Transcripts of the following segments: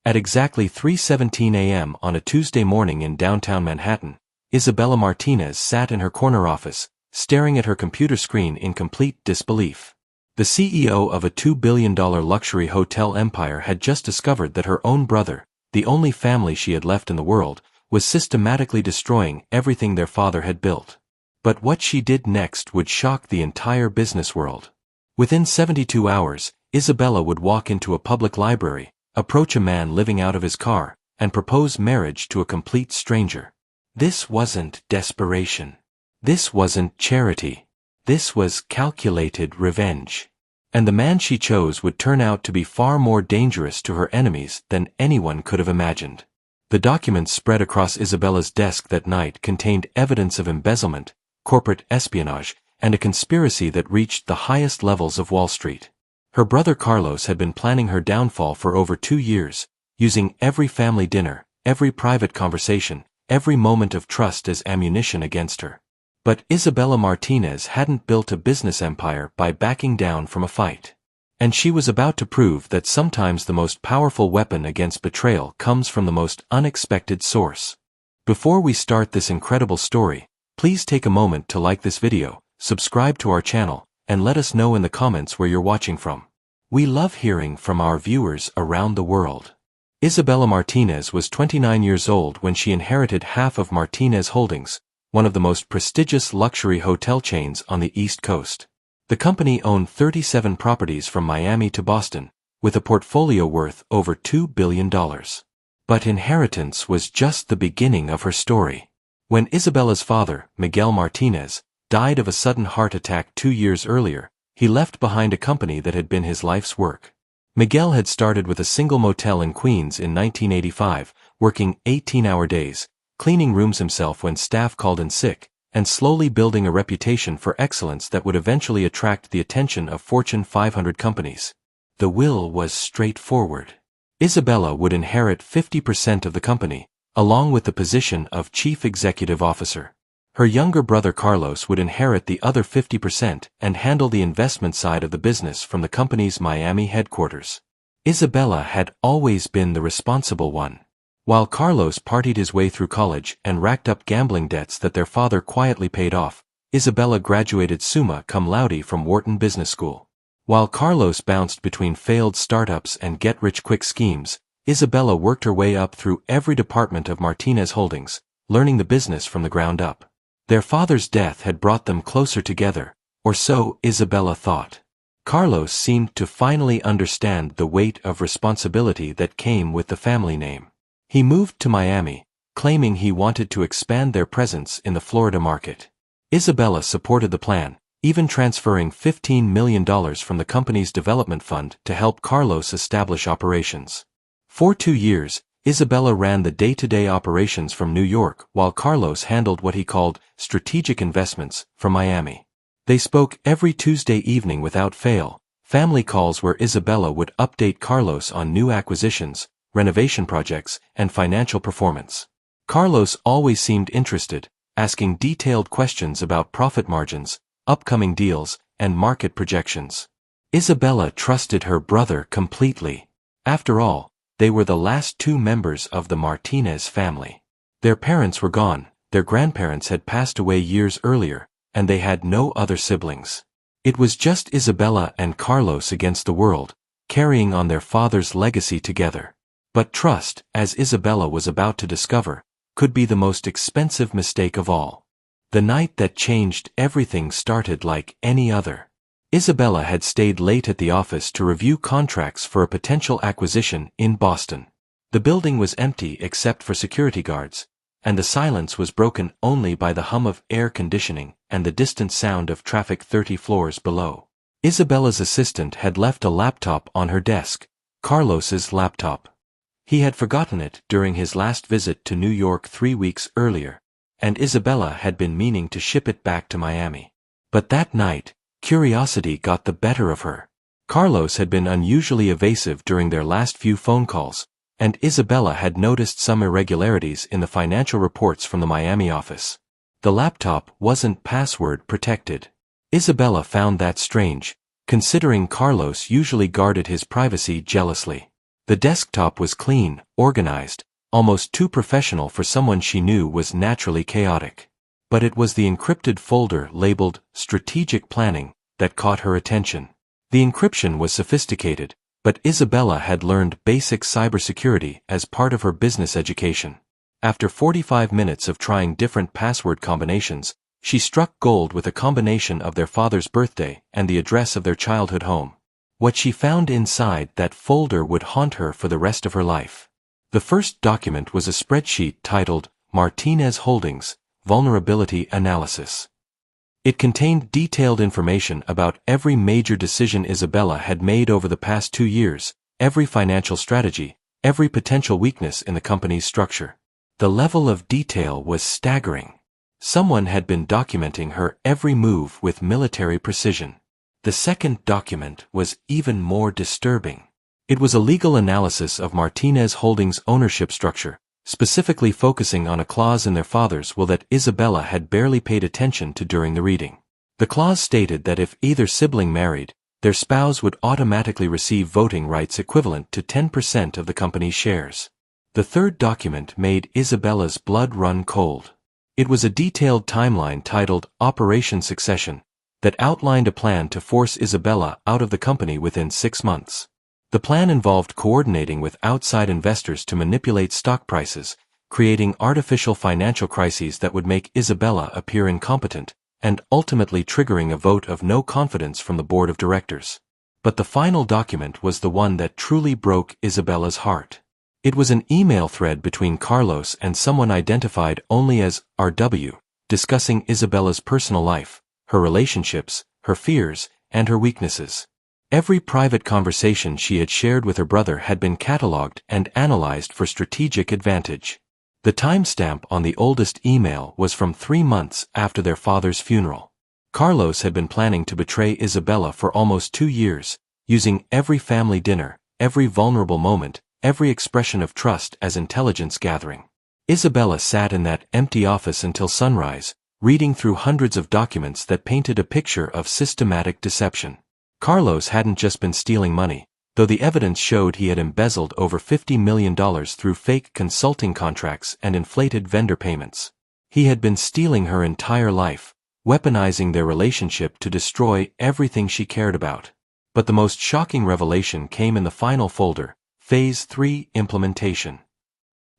At exactly 3:17 a.m. on a Tuesday morning in downtown Manhattan, Isabella Martinez sat in her corner office, staring at her computer screen in complete disbelief. The CEO of a $2 billion luxury hotel empire had just discovered that her own brother, the only family she had left in the world, was systematically destroying everything their father had built. But what she did next would shock the entire business world. Within 72 hours, Isabella would walk into a public library, approach a man living out of his car, and propose marriage to a complete stranger. This wasn't desperation. This wasn't charity. This was calculated revenge. And the man she chose would turn out to be far more dangerous to her enemies than anyone could have imagined. The documents spread across Isabella's desk that night contained evidence of embezzlement, corporate espionage, and a conspiracy that reached the highest levels of Wall Street. Her brother Carlos had been planning her downfall for over 2 years, using every family dinner, every private conversation, every moment of trust as ammunition against her. But Isabella Martinez hadn't built a business empire by backing down from a fight. And she was about to prove that sometimes the most powerful weapon against betrayal comes from the most unexpected source. Before we start this incredible story, please take a moment to like this video, subscribe to our channel, and let us know in the comments where you're watching from. We love hearing from our viewers around the world. Isabella Martinez was 29 years old when she inherited half of Martinez Holdings, one of the most prestigious luxury hotel chains on the East Coast. The company owned 37 properties from Miami to Boston, with a portfolio worth over $2 billion. But inheritance was just the beginning of her story. When Isabella's father, Miguel Martinez, died of a sudden heart attack 2 years earlier, he left behind a company that had been his life's work. Miguel had started with a single motel in Queens in 1985, working 18-hour days, cleaning rooms himself when staff called in sick, and slowly building a reputation for excellence that would eventually attract the attention of Fortune 500 companies. The will was straightforward. Isabella would inherit 50% of the company, along with the position of Chief Executive Officer. Her younger brother Carlos would inherit the other 50% and handle the investment side of the business from the company's Miami headquarters. Isabella had always been the responsible one. While Carlos partied his way through college and racked up gambling debts that their father quietly paid off, Isabella graduated summa cum laude from Wharton Business School. While Carlos bounced between failed startups and get-rich-quick schemes, Isabella worked her way up through every department of Martinez Holdings, learning the business from the ground up. Their father's death had brought them closer together, or so Isabella thought. Carlos seemed to finally understand the weight of responsibility that came with the family name. He moved to Miami, claiming he wanted to expand their presence in the Florida market. Isabella supported the plan, even transferring $15 million from the company's development fund to help Carlos establish operations. For 2 years, Isabella ran the day-to-day operations from New York while Carlos handled what he called strategic investments from Miami. They spoke every Tuesday evening without fail, family calls where Isabella would update Carlos on new acquisitions, renovation projects, and financial performance. Carlos always seemed interested, asking detailed questions about profit margins, upcoming deals, and market projections. Isabella trusted her brother completely. After all, they were the last 2 members of the Martinez family. Their parents were gone, their grandparents had passed away years earlier, and they had no other siblings. It was just Isabella and Carlos against the world, carrying on their father's legacy together. But trust, as Isabella was about to discover, could be the most expensive mistake of all. The night that changed everything started like any other. Isabella had stayed late at the office to review contracts for a potential acquisition in Boston. The building was empty except for security guards, and the silence was broken only by the hum of air conditioning and the distant sound of traffic 30 floors below. Isabella's assistant had left a laptop on her desk, Carlos's laptop. He had forgotten it during his last visit to New York 3 weeks earlier, and Isabella had been meaning to ship it back to Miami. But that night, curiosity got the better of her. Carlos had been unusually evasive during their last few phone calls, and Isabella had noticed some irregularities in the financial reports from the Miami office. The laptop wasn't password protected. Isabella found that strange, considering Carlos usually guarded his privacy jealously. The desktop was clean, organized, almost too professional for someone she knew was naturally chaotic. But it was the encrypted folder labeled Strategic Planning that caught her attention. The encryption was sophisticated, but Isabella had learned basic cybersecurity as part of her business education. After 45 minutes of trying different password combinations, she struck gold with a combination of their father's birthday and the address of their childhood home. What she found inside that folder would haunt her for the rest of her life. The first document was a spreadsheet titled Martinez Holdings, Vulnerability Analysis. It contained detailed information about every major decision Isabella had made over the past 2 years, every financial strategy, every potential weakness in the company's structure. The level of detail was staggering. Someone had been documenting her every move with military precision. The second document was even more disturbing. It was a legal analysis of Martinez Holdings' ownership structure, specifically focusing on a clause in their father's will that Isabella had barely paid attention to during the reading. The clause stated that if either sibling married, their spouse would automatically receive voting rights equivalent to 10% of the company's shares. The third document made Isabella's blood run cold. It was a detailed timeline titled Operation Succession that outlined a plan to force Isabella out of the company within 6 months. The plan involved coordinating with outside investors to manipulate stock prices, creating artificial financial crises that would make Isabella appear incompetent, and ultimately triggering a vote of no confidence from the board of directors. But the final document was the one that truly broke Isabella's heart. It was an email thread between Carlos and someone identified only as RW, discussing Isabella's personal life, her relationships, her fears, and her weaknesses. Every private conversation she had shared with her brother had been catalogued and analyzed for strategic advantage. The timestamp on the oldest email was from 3 months after their father's funeral. Carlos had been planning to betray Isabella for almost 2 years, using every family dinner, every vulnerable moment, every expression of trust as intelligence gathering. Isabella sat in that empty office until sunrise, reading through hundreds of documents that painted a picture of systematic deception. Carlos hadn't just been stealing money, though the evidence showed he had embezzled over $50 million through fake consulting contracts and inflated vendor payments. He had been stealing her entire life, weaponizing their relationship to destroy everything she cared about. But the most shocking revelation came in the final folder, Phase 3 Implementation.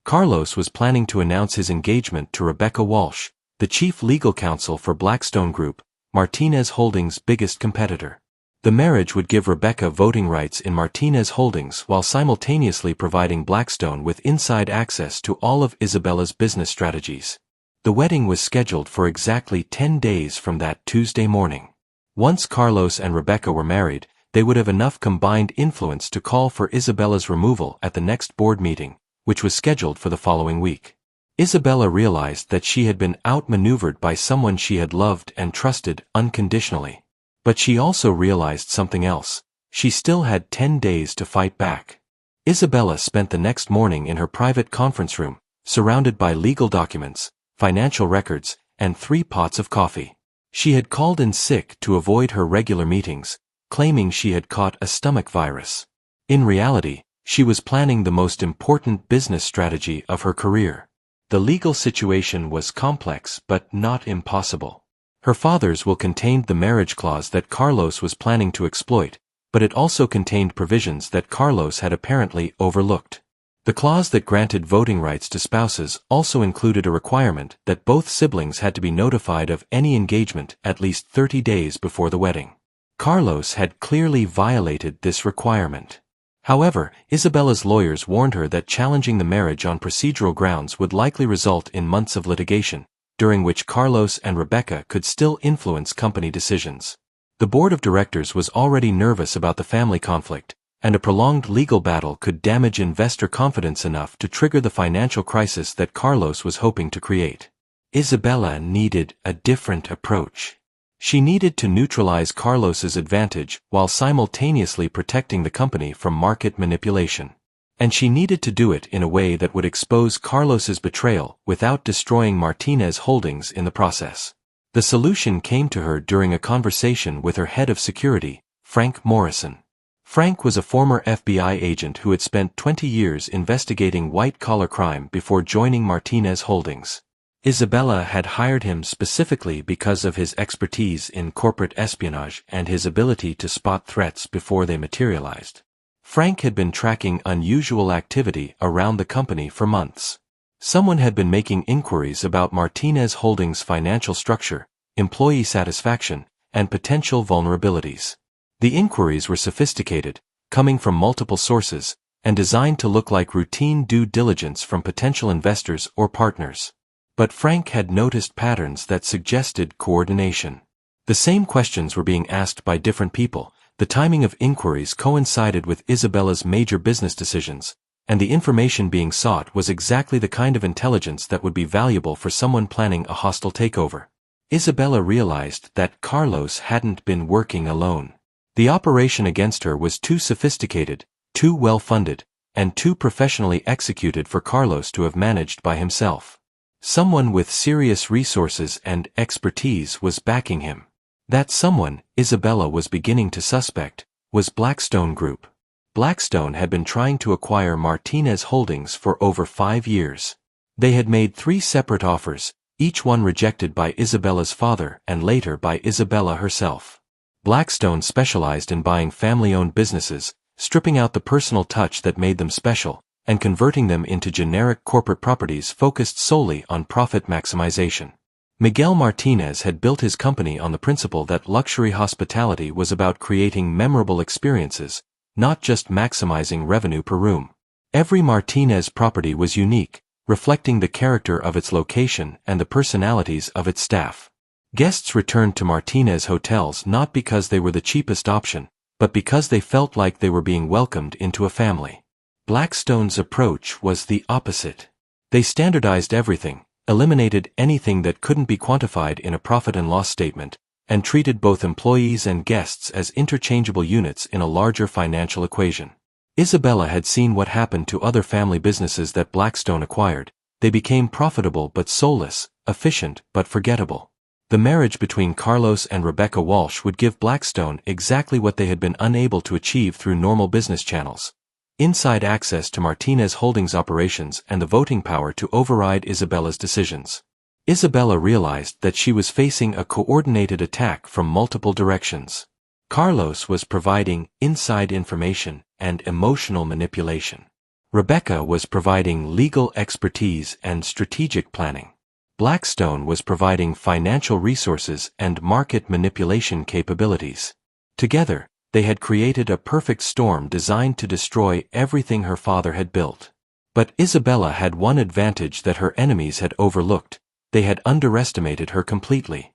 Carlos was planning to announce his engagement to Rebecca Walsh, the chief legal counsel for Blackstone Group, Martinez Holdings' biggest competitor. The marriage would give Rebecca voting rights in Martinez Holdings while simultaneously providing Blackstone with inside access to all of Isabella's business strategies. The wedding was scheduled for exactly 10 days from that Tuesday morning. Once Carlos and Rebecca were married, they would have enough combined influence to call for Isabella's removal at the next board meeting, which was scheduled for the following week. Isabella realized that she had been outmaneuvered by someone she had loved and trusted unconditionally. But she also realized something else. She still had 10 days to fight back. Isabella spent the next morning in her private conference room, surrounded by legal documents, financial records, and 3 pots of coffee. She had called in sick to avoid her regular meetings, claiming she had caught a stomach virus. In reality, she was planning the most important business strategy of her career. The legal situation was complex but not impossible. Her father's will contained the marriage clause that Carlos was planning to exploit, but it also contained provisions that Carlos had apparently overlooked. The clause that granted voting rights to spouses also included a requirement that both siblings had to be notified of any engagement at least 30 days before the wedding. Carlos had clearly violated this requirement. However, Isabella's lawyers warned her that challenging the marriage on procedural grounds would likely result in months of litigation, during which Carlos and Rebecca could still influence company decisions. The board of directors was already nervous about the family conflict, and a prolonged legal battle could damage investor confidence enough to trigger the financial crisis that Carlos was hoping to create. Isabella needed a different approach. She needed to neutralize Carlos's advantage while simultaneously protecting the company from market manipulation. And she needed to do it in a way that would expose Carlos's betrayal without destroying Martinez Holdings in the process. The solution came to her during a conversation with her head of security, Frank Morrison. Frank was a former FBI agent who had spent 20 years investigating white-collar crime before joining Martinez Holdings. Isabella had hired him specifically because of his expertise in corporate espionage and his ability to spot threats before they materialized. Frank had been tracking unusual activity around the company for months. Someone had been making inquiries about Martinez Holdings' financial structure, employee satisfaction, and potential vulnerabilities. The inquiries were sophisticated, coming from multiple sources, and designed to look like routine due diligence from potential investors or partners. But Frank had noticed patterns that suggested coordination. The same questions were being asked by different people, the timing of inquiries coincided with Isabella's major business decisions, and the information being sought was exactly the kind of intelligence that would be valuable for someone planning a hostile takeover. Isabella realized that Carlos hadn't been working alone. The operation against her was too sophisticated, too well-funded, and too professionally executed for Carlos to have managed by himself. Someone with serious resources and expertise was backing him. That someone, Isabella was beginning to suspect, was Blackstone Group. Blackstone had been trying to acquire Martinez Holdings for over 5 years. They had made 3 separate offers, each one rejected by Isabella's father and later by Isabella herself. Blackstone specialized in buying family-owned businesses, stripping out the personal touch that made them special, and converting them into generic corporate properties focused solely on profit maximization. Miguel Martinez had built his company on the principle that luxury hospitality was about creating memorable experiences, not just maximizing revenue per room. Every Martinez property was unique, reflecting the character of its location and the personalities of its staff. Guests returned to Martinez hotels not because they were the cheapest option, but because they felt like they were being welcomed into a family. Blackstone's approach was the opposite. They standardized everything, eliminated anything that couldn't be quantified in a profit and loss statement, and treated both employees and guests as interchangeable units in a larger financial equation. Isabella had seen what happened to other family businesses that Blackstone acquired. They became profitable but soulless, efficient but forgettable. The marriage between Carlos and Rebecca Walsh would give Blackstone exactly what they had been unable to achieve through normal business channels: inside access to Martinez Holdings operations and the voting power to override Isabella's decisions. Isabella realized that she was facing a coordinated attack from multiple directions. Carlos was providing inside information and emotional manipulation. Rebecca was providing legal expertise and strategic planning. Blackstone was providing financial resources and market manipulation capabilities. Together, they had created a perfect storm designed to destroy everything her father had built. But Isabella had one advantage that her enemies had overlooked: they had underestimated her completely.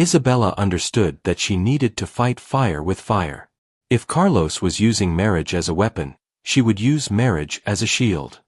Isabella understood that she needed to fight fire with fire. If Carlos was using marriage as a weapon, she would use marriage as a shield.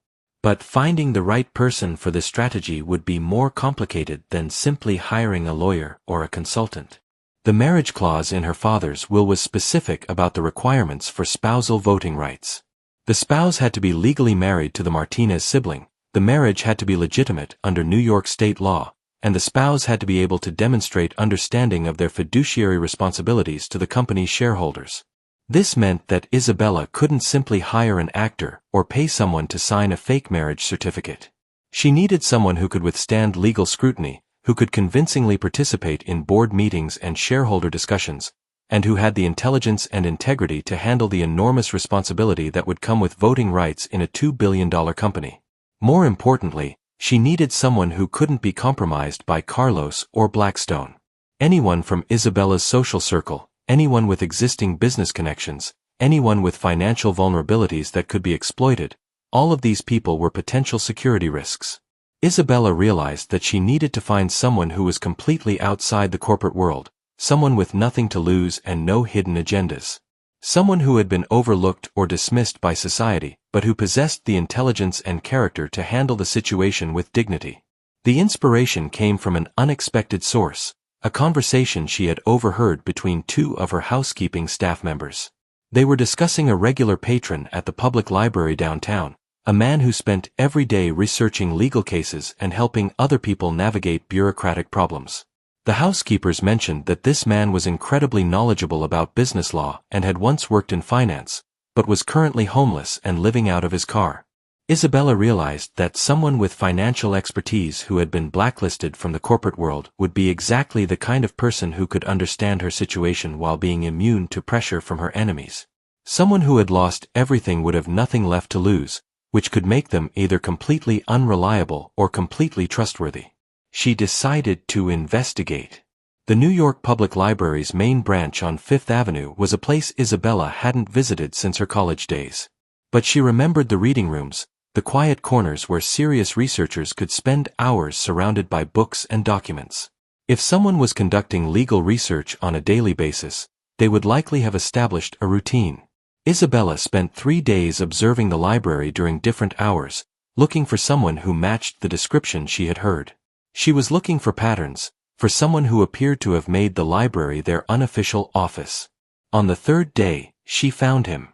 But finding the right person for this strategy would be more complicated than simply hiring a lawyer or a consultant. The marriage clause in her father's will was specific about the requirements for spousal voting rights. The spouse had to be legally married to the Martinez sibling, the marriage had to be legitimate under New York state law, and the spouse had to be able to demonstrate understanding of their fiduciary responsibilities to the company's shareholders. This meant that Isabella couldn't simply hire an actor or pay someone to sign a fake marriage certificate. She needed someone who could withstand legal scrutiny, who could convincingly participate in board meetings and shareholder discussions, and who had the intelligence and integrity to handle the enormous responsibility that would come with voting rights in a $2 billion company. More importantly, she needed someone who couldn't be compromised by Carlos or Blackstone. Anyone from Isabella's social circle, anyone with existing business connections, anyone with financial vulnerabilities that could be exploited, all of these people were potential security risks. Isabella realized that she needed to find someone who was completely outside the corporate world, someone with nothing to lose and no hidden agendas. Someone who had been overlooked or dismissed by society, but who possessed the intelligence and character to handle the situation with dignity. The inspiration came from an unexpected source: a conversation she had overheard between 2 of her housekeeping staff members. They were discussing a regular patron at the public library downtown, a man who spent every day researching legal cases and helping other people navigate bureaucratic problems. The housekeepers mentioned that this man was incredibly knowledgeable about business law and had once worked in finance, but was currently homeless and living out of his car. Isabella realized that someone with financial expertise who had been blacklisted from the corporate world would be exactly the kind of person who could understand her situation while being immune to pressure from her enemies. Someone who had lost everything would have nothing left to lose, which could make them either completely unreliable or completely trustworthy. She decided to investigate. The New York Public Library's main branch on Fifth Avenue was a place Isabella hadn't visited since her college days. But she remembered the reading rooms, the quiet corners where serious researchers could spend hours surrounded by books and documents. If someone was conducting legal research on a daily basis, they would likely have established a routine. Isabella spent 3 days observing the library during different hours, looking for someone who matched the description she had heard. She was looking for patterns, for someone who appeared to have made the library their unofficial office. On the 3rd day, she found him.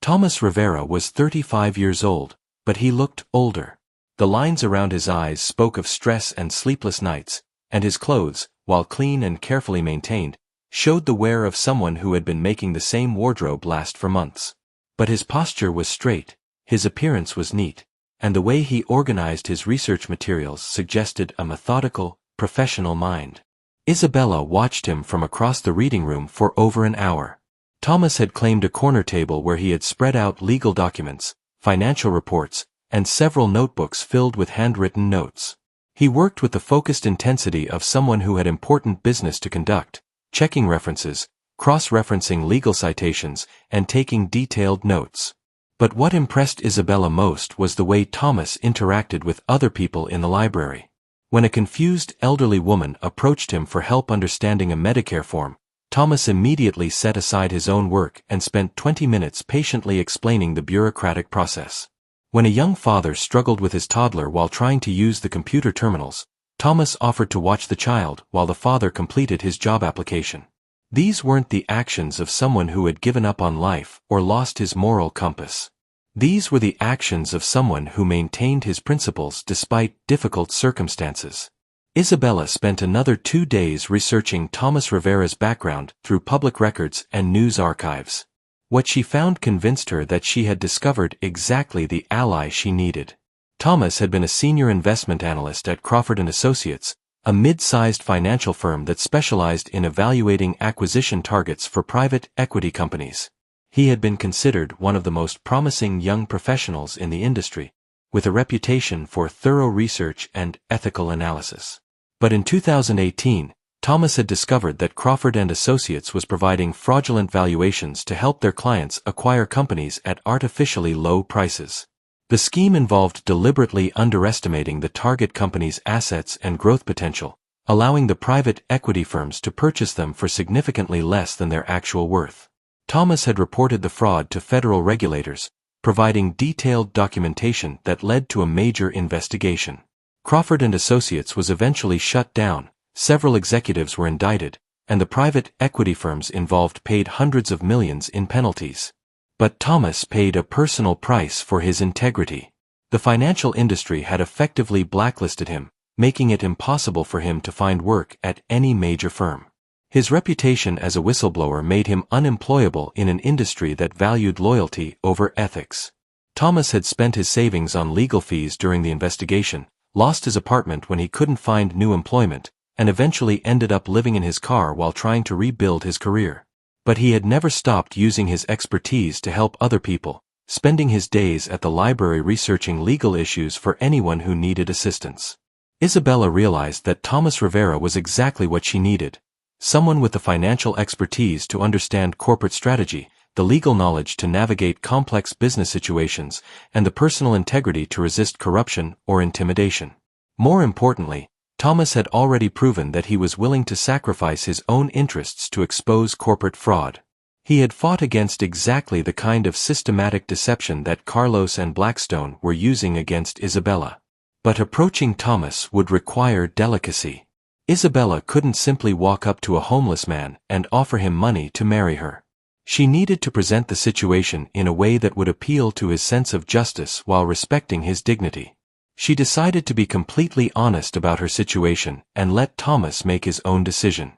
Thomas Rivera was 35 years old, but he looked older. The lines around his eyes spoke of stress and sleepless nights, and his clothes, while clean and carefully maintained, showed the wear of someone who had been making the same wardrobe last for months. But his posture was straight, his appearance was neat, and the way he organized his research materials suggested a methodical, professional mind. Isabella watched him from across the reading room for over an hour. Thomas had claimed a corner table where he had spread out legal documents, financial reports, and several notebooks filled with handwritten notes. He worked with the focused intensity of someone who had important business to conduct, checking references, cross-referencing legal citations, and taking detailed notes. But what impressed Isabella most was the way Thomas interacted with other people in the library. When a confused elderly woman approached him for help understanding a Medicare form, Thomas immediately set aside his own work and spent 20 minutes patiently explaining the bureaucratic process. When a young father struggled with his toddler while trying to use the computer terminals, Thomas offered to watch the child while the father completed his job application. These weren't the actions of someone who had given up on life or lost his moral compass. These were the actions of someone who maintained his principles despite difficult circumstances. Isabella spent another 2 days researching Thomas Rivera's background through public records and news archives. What she found convinced her that she had discovered exactly the ally she needed. Thomas had been a senior investment analyst at Crawford & Associates, a mid-sized financial firm that specialized in evaluating acquisition targets for private equity companies. He had been considered one of the most promising young professionals in the industry, with a reputation for thorough research and ethical analysis. But in 2018, Thomas had discovered that Crawford & Associates was providing fraudulent valuations to help their clients acquire companies at artificially low prices. The scheme involved deliberately underestimating the target company's assets and growth potential, allowing the private equity firms to purchase them for significantly less than their actual worth. Thomas had reported the fraud to federal regulators, providing detailed documentation that led to a major investigation. Crawford & Associates was eventually shut down, several executives were indicted, and the private equity firms involved paid hundreds of millions in penalties. But Thomas paid a personal price for his integrity. The financial industry had effectively blacklisted him, making it impossible for him to find work at any major firm. His reputation as a whistleblower made him unemployable in an industry that valued loyalty over ethics. Thomas had spent his savings on legal fees during the investigation, lost his apartment when he couldn't find new employment, and eventually ended up living in his car while trying to rebuild his career. But he had never stopped using his expertise to help other people, spending his days at the library researching legal issues for anyone who needed assistance. Isabella realized that Thomas Rivera was exactly what she needed. Someone with the financial expertise to understand corporate strategy, the legal knowledge to navigate complex business situations, and the personal integrity to resist corruption or intimidation. More importantly, Thomas had already proven that he was willing to sacrifice his own interests to expose corporate fraud. He had fought against exactly the kind of systematic deception that Carlos and Blackstone were using against Isabella. But approaching Thomas would require delicacy. Isabella couldn't simply walk up to a homeless man and offer him money to marry her. She needed to present the situation in a way that would appeal to his sense of justice while respecting his dignity. She decided to be completely honest about her situation and let Thomas make his own decision.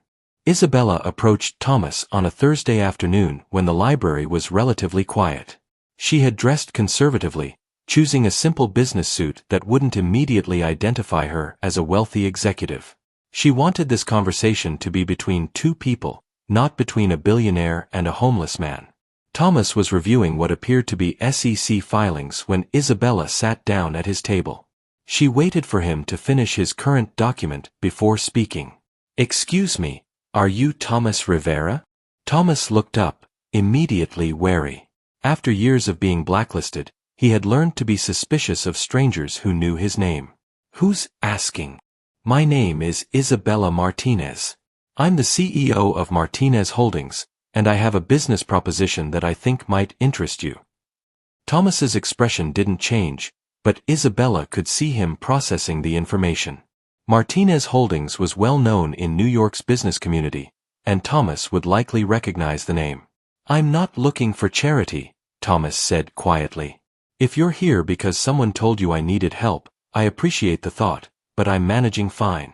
Isabella approached Thomas on a Thursday afternoon when the library was relatively quiet. She had dressed conservatively, choosing a simple business suit that wouldn't immediately identify her as a wealthy executive. She wanted this conversation to be between two people, not between a billionaire and a homeless man. Thomas was reviewing what appeared to be SEC filings when Isabella sat down at his table. She waited for him to finish his current document before speaking. "Excuse me, are you Thomas Rivera?" Thomas looked up, immediately wary. After years of being blacklisted, he had learned to be suspicious of strangers who knew his name. "Who's asking?" "My name is Isabella Martinez. I'm the CEO of Martinez Holdings, and I have a business proposition that I think might interest you." Thomas's expression didn't change, but Isabella could see him processing the information. Martinez Holdings was well known in New York's business community, and Thomas would likely recognize the name. "I'm not looking for charity," Thomas said quietly. "If you're here because someone told you I needed help, I appreciate the thought, but I'm managing fine."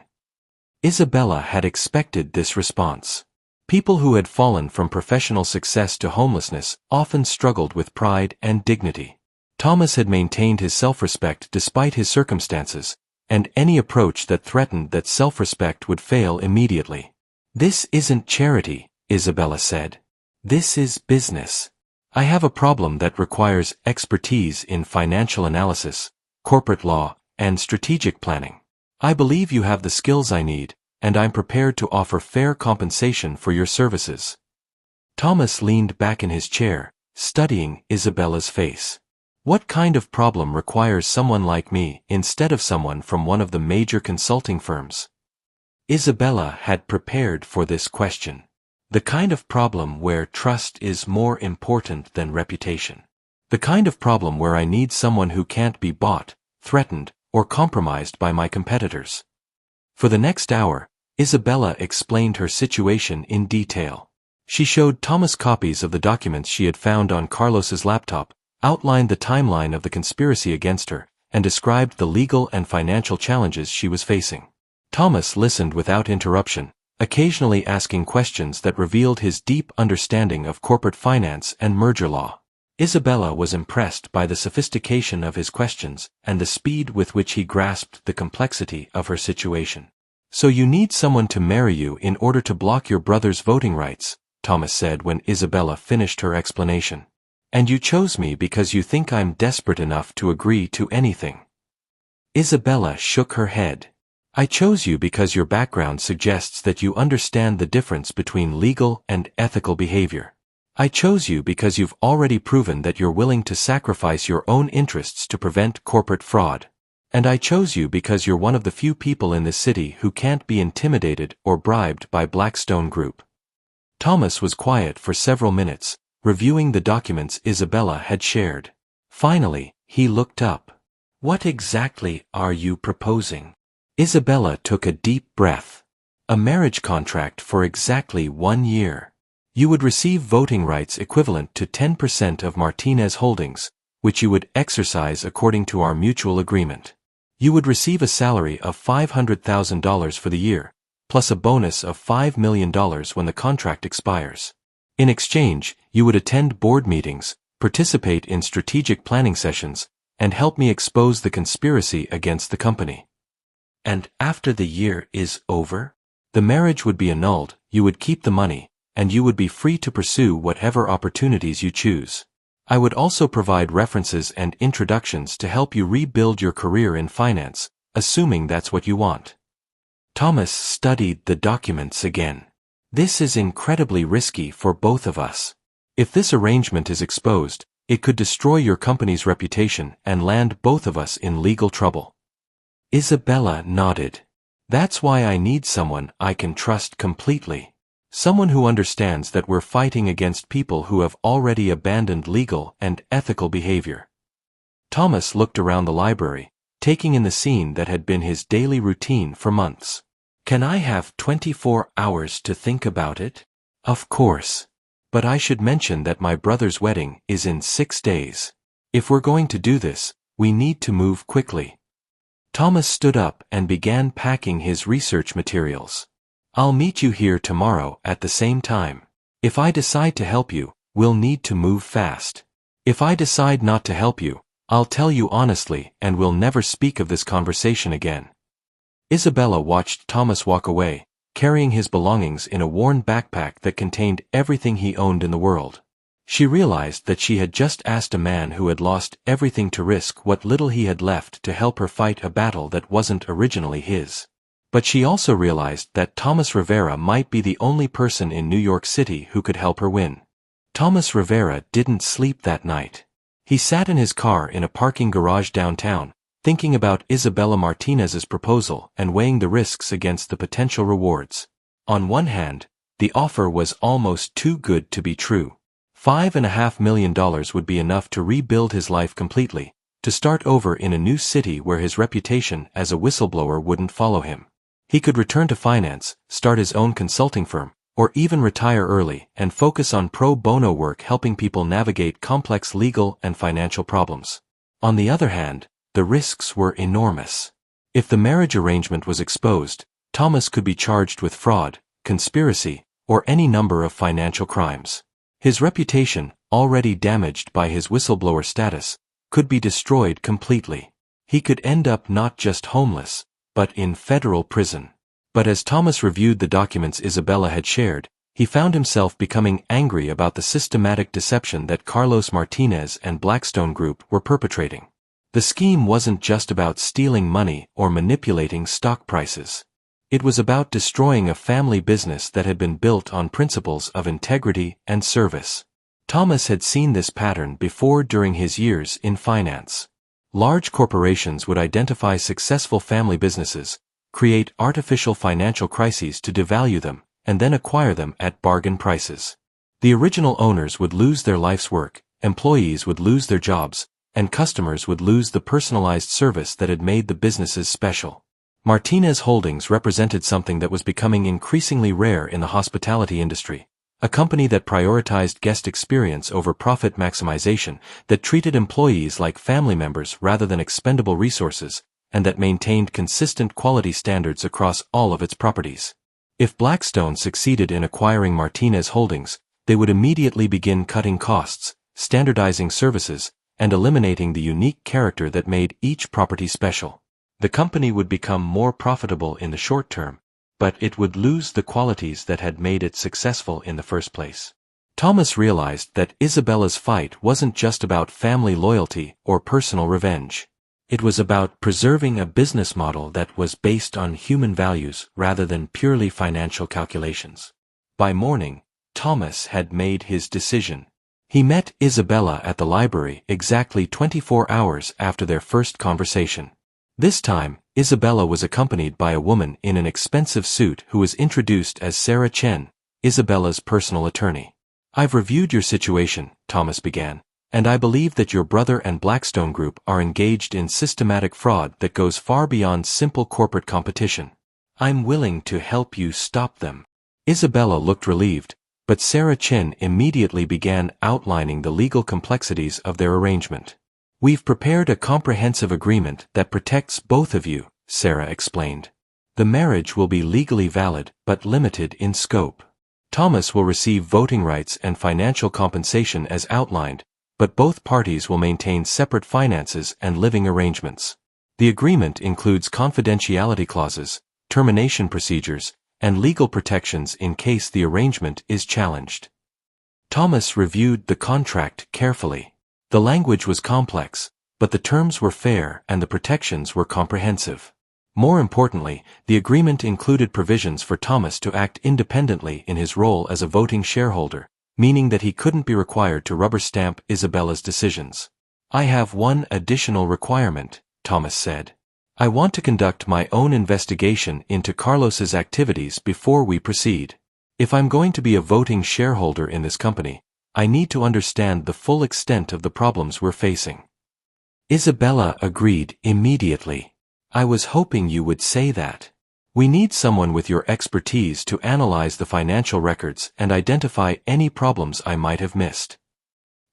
Isabella had expected this response. People who had fallen from professional success to homelessness often struggled with pride and dignity. Thomas had maintained his self-respect despite his circumstances, and any approach that threatened that self-respect would fail immediately. "This isn't charity," Isabella said. "This is business. I have a problem that requires expertise in financial analysis, corporate law, and strategic planning. I believe you have the skills I need, and I'm prepared to offer fair compensation for your services." Thomas leaned back in his chair, studying Isabella's face. "What kind of problem requires someone like me instead of someone from one of the major consulting firms?" Isabella had prepared for this question. "The kind of problem where trust is more important than reputation. The kind of problem where I need someone who can't be bought, threatened, or compromised by my competitors." For the next hour, Isabella explained her situation in detail. She showed Thomas copies of the documents she had found on Carlos's laptop, outlined the timeline of the conspiracy against her, and described the legal and financial challenges she was facing. Thomas listened without interruption, occasionally asking questions that revealed his deep understanding of corporate finance and merger law. Isabella was impressed by the sophistication of his questions and the speed with which he grasped the complexity of her situation. "So you need someone to marry you in order to block your brother's voting rights," Thomas said when Isabella finished her explanation. "And you chose me because you think I'm desperate enough to agree to anything." Isabella shook her head. "I chose you because your background suggests that you understand the difference between legal and ethical behavior. I chose you because you've already proven that you're willing to sacrifice your own interests to prevent corporate fraud. And I chose you because you're one of the few people in this city who can't be intimidated or bribed by Blackstone Group." Thomas was quiet for several minutes, reviewing the documents Isabella had shared. Finally, he looked up. "What exactly are you proposing?" Isabella took a deep breath. "A marriage contract for exactly 1 year. You would receive voting rights equivalent to 10% of Martinez Holdings, which you would exercise according to our mutual agreement. You would receive a salary of $500,000 for the year, plus a bonus of $5 million when the contract expires. In exchange, you would attend board meetings, participate in strategic planning sessions, and help me expose the conspiracy against the company. And after the year is over, the marriage would be annulled, you would keep the money, and you would be free to pursue whatever opportunities you choose. I would also provide references and introductions to help you rebuild your career in finance, assuming that's what you want." Thomas studied the documents again. "This is incredibly risky for both of us. If this arrangement is exposed, it could destroy your company's reputation and land both of us in legal trouble." Isabella nodded. "That's why I need someone I can trust completely. Someone who understands that we're fighting against people who have already abandoned legal and ethical behavior." Thomas looked around the library, taking in the scene that had been his daily routine for months. "Can I have 24 hours to think about it?" "Of course. But I should mention that my brother's wedding is in 6 days. If we're going to do this, we need to move quickly." Thomas stood up and began packing his research materials. I'll meet you here tomorrow at the same time. If I decide to help you, we'll need to move fast. If I decide not to help you, I'll tell you honestly and we'll never speak of this conversation again. Isabella watched Thomas walk away, carrying his belongings in a worn backpack that contained everything he owned in the world. She realized that she had just asked a man who had lost everything to risk what little he had left to help her fight a battle that wasn't originally his. But she also realized that Thomas Rivera might be the only person in New York City who could help her win. Thomas Rivera didn't sleep that night. He sat in his car in a parking garage downtown, thinking about Isabella Martinez's proposal and weighing the risks against the potential rewards. On one hand, the offer was almost too good to be true. $5.5 million would be enough to rebuild his life completely, to start over in a new city where his reputation as a whistleblower wouldn't follow him. He could return to finance, start his own consulting firm, or even retire early and focus on pro bono work helping people navigate complex legal and financial problems. On the other hand, the risks were enormous. If the marriage arrangement was exposed, Thomas could be charged with fraud, conspiracy, or any number of financial crimes. His reputation, already damaged by his whistleblower status, could be destroyed completely. He could end up not just homeless, but in federal prison. But as Thomas reviewed the documents Isabella had shared, he found himself becoming angry about the systematic deception that Carlos Martinez and Blackstone Group were perpetrating. The scheme wasn't just about stealing money or manipulating stock prices. It was about destroying a family business that had been built on principles of integrity and service. Thomas had seen this pattern before during his years in finance. Large corporations would identify successful family businesses, create artificial financial crises to devalue them, and then acquire them at bargain prices. The original owners would lose their life's work, employees would lose their jobs, and customers would lose the personalized service that had made the businesses special. Martinez Holdings represented something that was becoming increasingly rare in the hospitality industry, a company that prioritized guest experience over profit maximization, that treated employees like family members rather than expendable resources, and that maintained consistent quality standards across all of its properties. If Blackstone succeeded in acquiring Martinez Holdings, they would immediately begin cutting costs, standardizing services, and eliminating the unique character that made each property special. The company would become more profitable in the short term, but it would lose the qualities that had made it successful in the first place. Thomas realized that Isabella's fight wasn't just about family loyalty or personal revenge. It was about preserving a business model that was based on human values rather than purely financial calculations. By morning, Thomas had made his decision. He met Isabella at the library exactly 24 hours after their first conversation. This time, Isabella was accompanied by a woman in an expensive suit who was introduced as Sarah Chen, Isabella's personal attorney. "I've reviewed your situation," Thomas began, "and I believe that your brother and Blackstone Group are engaged in systematic fraud that goes far beyond simple corporate competition. I'm willing to help you stop them." Isabella looked relieved, but Sarah Chen immediately began outlining the legal complexities of their arrangement. "We've prepared a comprehensive agreement that protects both of you," Sarah explained. "The marriage will be legally valid but limited in scope. Thomas will receive voting rights and financial compensation as outlined, but both parties will maintain separate finances and living arrangements. The agreement includes confidentiality clauses, termination procedures, and legal protections in case the arrangement is challenged." Thomas reviewed the contract carefully. The language was complex, but the terms were fair and the protections were comprehensive. More importantly, the agreement included provisions for Thomas to act independently in his role as a voting shareholder, meaning that he couldn't be required to rubber stamp Isabella's decisions. "I have one additional requirement," Thomas said. "I want to conduct my own investigation into Carlos's activities before we proceed. If I'm going to be a voting shareholder in this company, I need to understand the full extent of the problems we're facing." Isabella agreed immediately. "I was hoping you would say that. We need someone with your expertise to analyze the financial records and identify any problems I might have missed."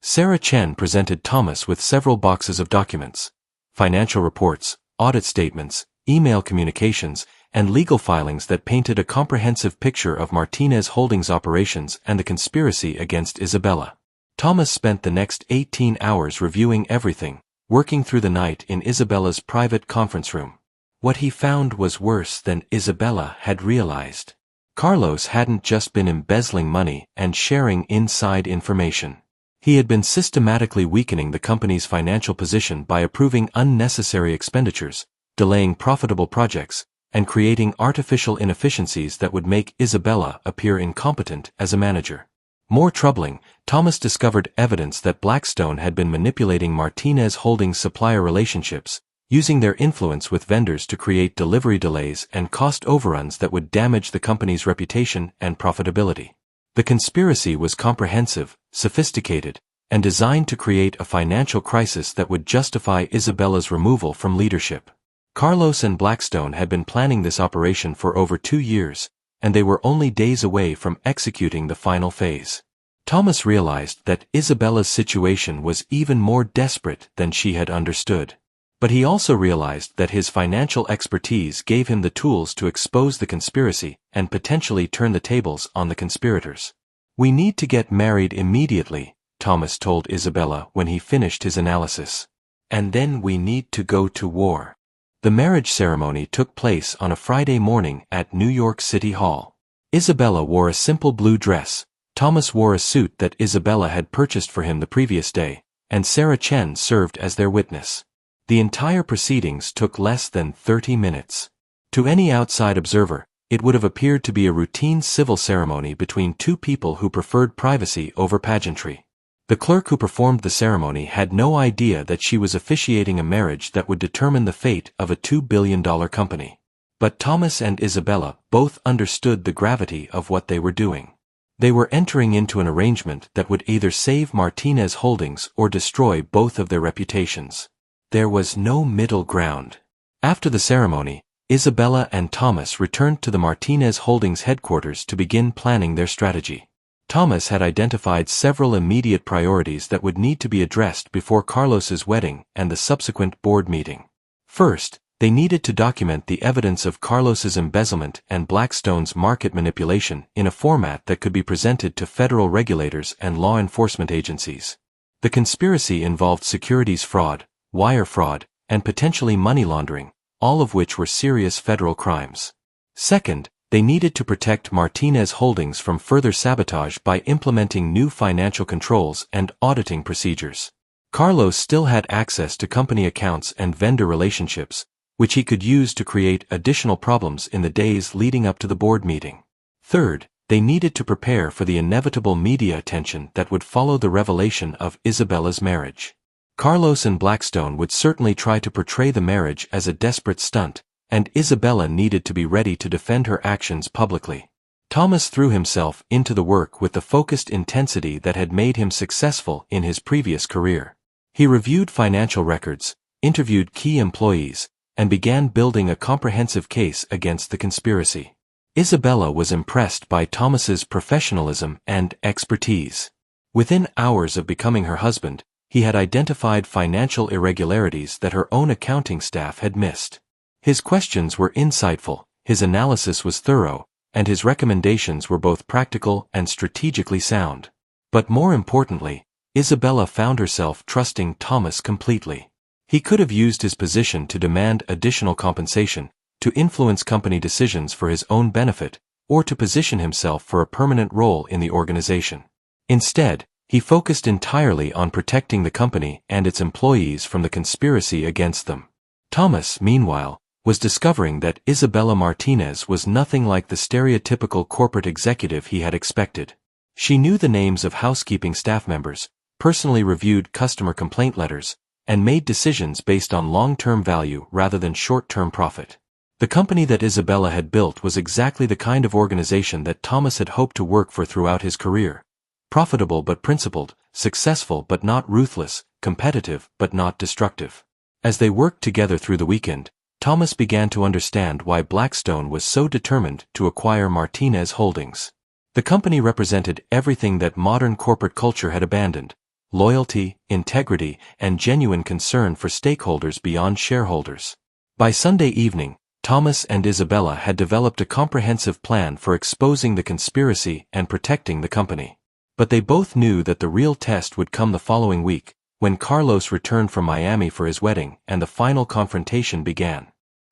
Sarah Chen presented Thomas with several boxes of documents, financial reports, audit statements, email communications, and legal filings that painted a comprehensive picture of Martinez Holdings' operations and the conspiracy against Isabella. Thomas spent the next 18 hours reviewing everything, working through the night in Isabella's private conference room. What he found was worse than Isabella had realized. Carlos hadn't just been embezzling money and sharing inside information. He had been systematically weakening the company's financial position by approving unnecessary expenditures, delaying profitable projects, and creating artificial inefficiencies that would make Isabella appear incompetent as a manager. More troubling, Thomas discovered evidence that Blackstone had been manipulating Martinez Holdings' supplier relationships, using their influence with vendors to create delivery delays and cost overruns that would damage the company's reputation and profitability. The conspiracy was comprehensive, sophisticated, and designed to create a financial crisis that would justify Isabella's removal from leadership. Carlos and Blackstone had been planning this operation for over 2 years, and they were only days away from executing the final phase. Thomas realized that Isabella's situation was even more desperate than she had understood. But he also realized that his financial expertise gave him the tools to expose the conspiracy and potentially turn the tables on the conspirators. "We need to get married immediately," Thomas told Isabella when he finished his analysis. "And then we need to go to war." The marriage ceremony took place on a Friday morning at New York City Hall. Isabella wore a simple blue dress, Thomas wore a suit that Isabella had purchased for him the previous day, and Sarah Chen served as their witness. The entire proceedings took less than 30 minutes. To any outside observer, it would have appeared to be a routine civil ceremony between two people who preferred privacy over pageantry. The clerk who performed the ceremony had no idea that she was officiating a marriage that would determine the fate of a $2 billion company. But Thomas and Isabella both understood the gravity of what they were doing. They were entering into an arrangement that would either save Martinez Holdings or destroy both of their reputations. There was no middle ground. After the ceremony, Isabella and Thomas returned to the Martinez Holdings headquarters to begin planning their strategy. Thomas had identified several immediate priorities that would need to be addressed before Carlos's wedding and the subsequent board meeting. First, they needed to document the evidence of Carlos's embezzlement and Blackstone's market manipulation in a format that could be presented to federal regulators and law enforcement agencies. The conspiracy involved securities fraud, wire fraud, and potentially money laundering, all of which were serious federal crimes. Second, they needed to protect Martinez Holdings from further sabotage by implementing new financial controls and auditing procedures. Carlos still had access to company accounts and vendor relationships, which he could use to create additional problems in the days leading up to the board meeting. Third, they needed to prepare for the inevitable media attention that would follow the revelation of Isabella's marriage. Carlos and Blackstone would certainly try to portray the marriage as a desperate stunt, and Isabella needed to be ready to defend her actions publicly. Thomas threw himself into the work with the focused intensity that had made him successful in his previous career. He reviewed financial records, interviewed key employees, and began building a comprehensive case against the conspiracy. Isabella was impressed by Thomas's professionalism and expertise. Within hours of becoming her husband, he had identified financial irregularities that her own accounting staff had missed. His questions were insightful, his analysis was thorough, and his recommendations were both practical and strategically sound. But more importantly, Isabella found herself trusting Thomas completely. He could have used his position to demand additional compensation, to influence company decisions for his own benefit, or to position himself for a permanent role in the organization. Instead, he focused entirely on protecting the company and its employees from the conspiracy against them. Thomas, meanwhile, was discovering that Isabella Martinez was nothing like the stereotypical corporate executive he had expected. She knew the names of housekeeping staff members, personally reviewed customer complaint letters, and made decisions based on long-term value rather than short-term profit. The company that Isabella had built was exactly the kind of organization that Thomas had hoped to work for throughout his career. Profitable but principled, successful but not ruthless, competitive but not destructive. As they worked together through the weekend, Thomas began to understand why Blackstone was so determined to acquire Martinez Holdings. The company represented everything that modern corporate culture had abandoned: loyalty, integrity, and genuine concern for stakeholders beyond shareholders. By Sunday evening, Thomas and Isabella had developed a comprehensive plan for exposing the conspiracy and protecting the company. But they both knew that the real test would come the following week, when Carlos returned from Miami for his wedding and the final confrontation began.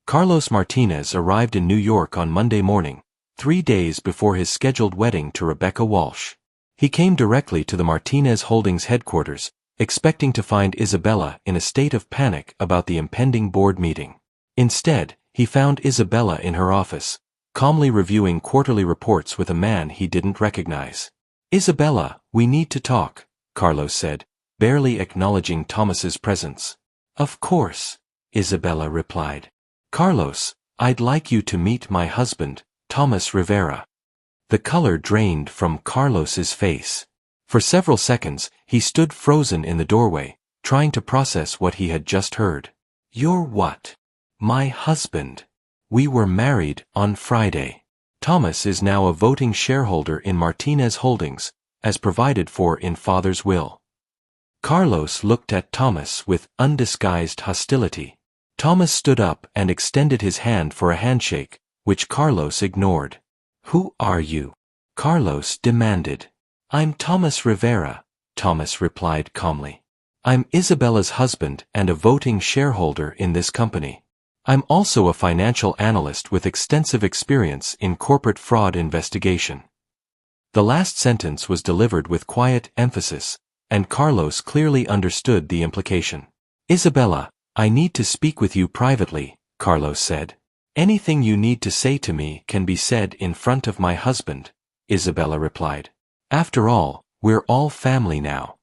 Carlos Martinez arrived in New York on Monday morning, 3 days before his scheduled wedding to Rebecca Walsh. He came directly to the Martinez Holdings headquarters, expecting to find Isabella in a state of panic about the impending board meeting. Instead, he found Isabella in her office, calmly reviewing quarterly reports with a man he didn't recognize. "Isabella, we need to talk," Carlos said, barely acknowledging Thomas's presence. "Of course," Isabella replied. "Carlos, I'd like you to meet my husband, Thomas Rivera." The color drained from Carlos's face. For several seconds, he stood frozen in the doorway, trying to process what he had just heard. "You're what?" "My husband. We were married on Friday. Thomas is now a voting shareholder in Martinez Holdings, as provided for in Father's will." Carlos looked at Thomas with undisguised hostility. Thomas stood up and extended his hand for a handshake, which Carlos ignored. "Who are you?" Carlos demanded. "I'm Thomas Rivera," Thomas replied calmly. "I'm Isabella's husband and a voting shareholder in this company. I'm also a financial analyst with extensive experience in corporate fraud investigation." The last sentence was delivered with quiet emphasis, and Carlos clearly understood the implication. "Isabella, I need to speak with you privately," Carlos said. "Anything you need to say to me can be said in front of my husband," Isabella replied. "After all, we're all family now."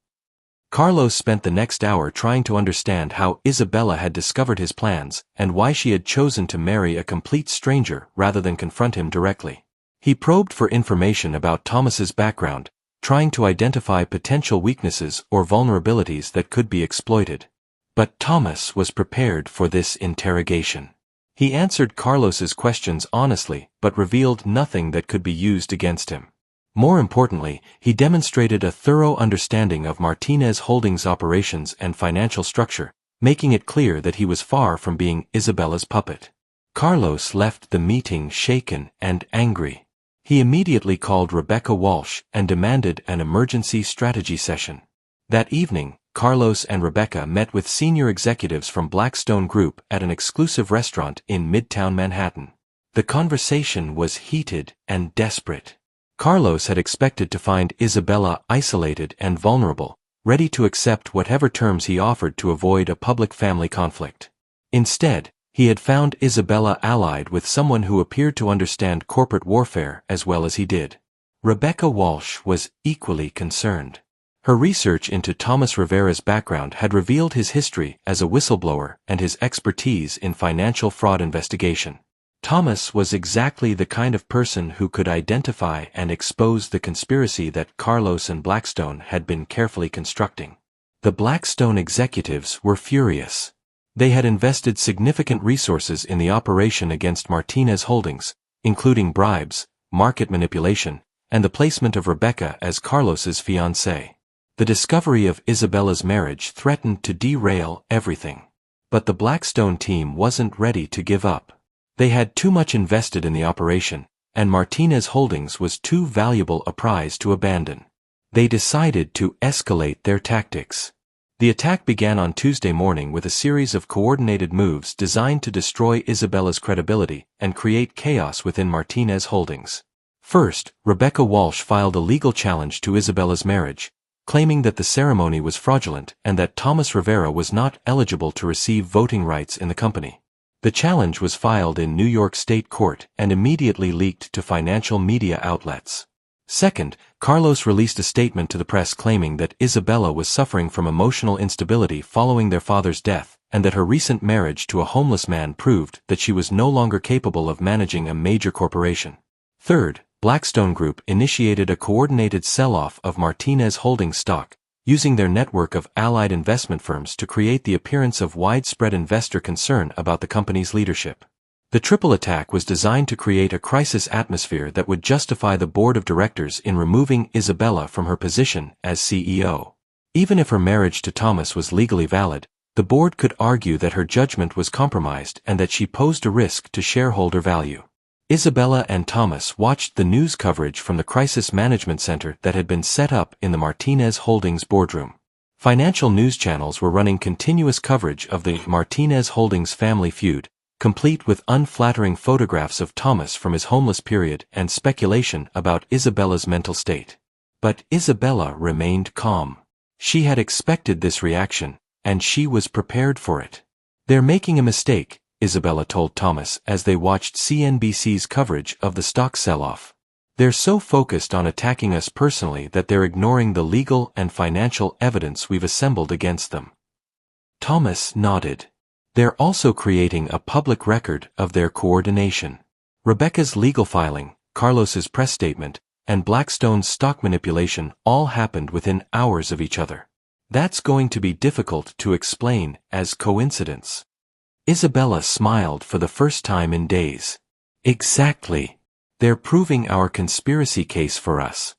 Carlos spent the next hour trying to understand how Isabella had discovered his plans and why she had chosen to marry a complete stranger rather than confront him directly. He probed for information about Thomas's background, trying to identify potential weaknesses or vulnerabilities that could be exploited. But Thomas was prepared for this interrogation. He answered Carlos's questions honestly but revealed nothing that could be used against him. More importantly, he demonstrated a thorough understanding of Martinez Holdings' operations and financial structure, making it clear that he was far from being Isabella's puppet. Carlos left the meeting shaken and angry. He immediately called Rebecca Walsh and demanded an emergency strategy session. That evening, Carlos and Rebecca met with senior executives from Blackstone Group at an exclusive restaurant in Midtown Manhattan. The conversation was heated and desperate. Carlos had expected to find Isabella isolated and vulnerable, ready to accept whatever terms he offered to avoid a public family conflict. Instead, he had found Isabella allied with someone who appeared to understand corporate warfare as well as he did. Rebecca Walsh was equally concerned. Her research into Thomas Rivera's background had revealed his history as a whistleblower and his expertise in financial fraud investigation. Thomas was exactly the kind of person who could identify and expose the conspiracy that Carlos and Blackstone had been carefully constructing. The Blackstone executives were furious. They had invested significant resources in the operation against Martinez Holdings, including bribes, market manipulation, and the placement of Rebecca as Carlos's fiancée. The discovery of Isabella's marriage threatened to derail everything. But the Blackstone team wasn't ready to give up. They had too much invested in the operation, and Martinez Holdings was too valuable a prize to abandon. They decided to escalate their tactics. The attack began on Tuesday morning with a series of coordinated moves designed to destroy Isabella's credibility and create chaos within Martinez Holdings. First, Rebecca Walsh filed a legal challenge to Isabella's marriage, claiming that the ceremony was fraudulent and that Thomas Rivera was not eligible to receive voting rights in the company. The challenge was filed in New York State Court and immediately leaked to financial media outlets. Second, Carlos released a statement to the press claiming that Isabella was suffering from emotional instability following their father's death, and that her recent marriage to a homeless man proved that she was no longer capable of managing a major corporation. Third, Blackstone Group initiated a coordinated sell-off of Martinez Holdings stock, using their network of allied investment firms to create the appearance of widespread investor concern about the company's leadership. The triple attack was designed to create a crisis atmosphere that would justify the board of directors in removing Isabella from her position as CEO. Even if her marriage to Thomas was legally valid, The board could argue that her judgment was compromised and that she posed a risk to shareholder value. Isabella and Thomas watched the news coverage from the crisis management center that had been set up in the Martinez Holdings boardroom. Financial news channels were running continuous coverage of the Martinez Holdings family feud, complete with unflattering photographs of Thomas from his homeless period and speculation about Isabella's mental state. But Isabella remained calm. She had expected this reaction, and she was prepared for it. "They're making a mistake," Isabella told Thomas as they watched CNBC's coverage of the stock sell-off. "They're so focused on attacking us personally that they're ignoring the legal and financial evidence we've assembled against them." Thomas nodded. "They're also creating a public record of their coordination. Rebecca's legal filing, Carlos's press statement, and Blackstone's stock manipulation all happened within hours of each other. That's going to be difficult to explain as coincidence." Isabella smiled for the first time in days. "Exactly. They're proving our conspiracy case for us."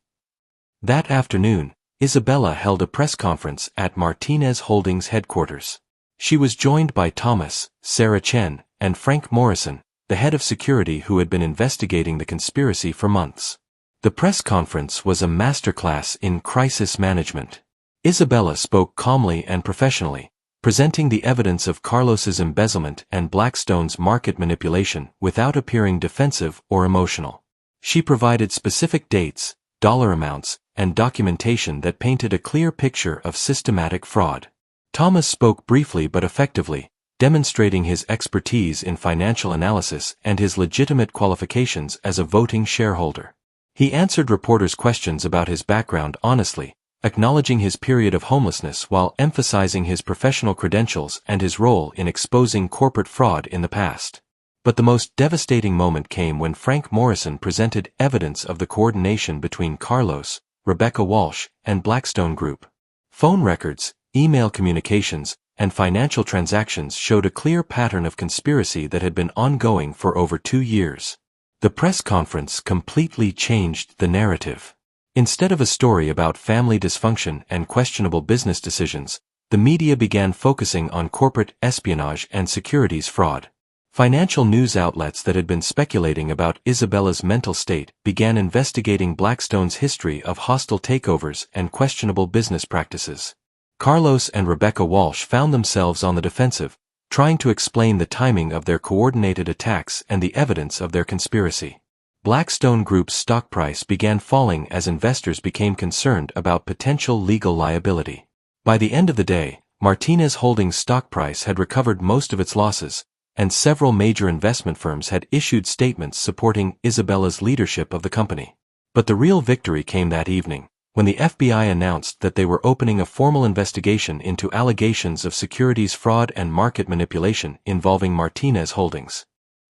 That afternoon, Isabella held a press conference at Martinez Holdings headquarters. She was joined by Thomas, Sarah Chen, and Frank Morrison, the head of security who had been investigating the conspiracy for months. The press conference was a masterclass in crisis management. Isabella spoke calmly and professionally, presenting the evidence of Carlos's embezzlement and Blackstone's market manipulation without appearing defensive or emotional. She provided specific dates, dollar amounts, and documentation that painted a clear picture of systematic fraud. Thomas spoke briefly but effectively, demonstrating his expertise in financial analysis and his legitimate qualifications as a voting shareholder. He answered reporters' questions about his background honestly, acknowledging his period of homelessness while emphasizing his professional credentials and his role in exposing corporate fraud in the past. But the most devastating moment came when Frank Morrison presented evidence of the coordination between Carlos, Rebecca Walsh, and Blackstone Group. Phone records, email communications, and financial transactions showed a clear pattern of conspiracy that had been ongoing for over 2 years. The press conference completely changed the narrative. Instead of a story about family dysfunction and questionable business decisions, the media began focusing on corporate espionage and securities fraud. Financial news outlets that had been speculating about Isabella's mental state began investigating Blackstone's history of hostile takeovers and questionable business practices. Carlos and Rebecca Walsh found themselves on the defensive, trying to explain the timing of their coordinated attacks and the evidence of their conspiracy. Blackstone Group's stock price began falling as investors became concerned about potential legal liability. By the end of the day, Martinez Holdings' stock price had recovered most of its losses, and several major investment firms had issued statements supporting Isabella's leadership of the company. But the real victory came that evening, when the FBI announced that they were opening a formal investigation into allegations of securities fraud and market manipulation involving Martinez Holdings.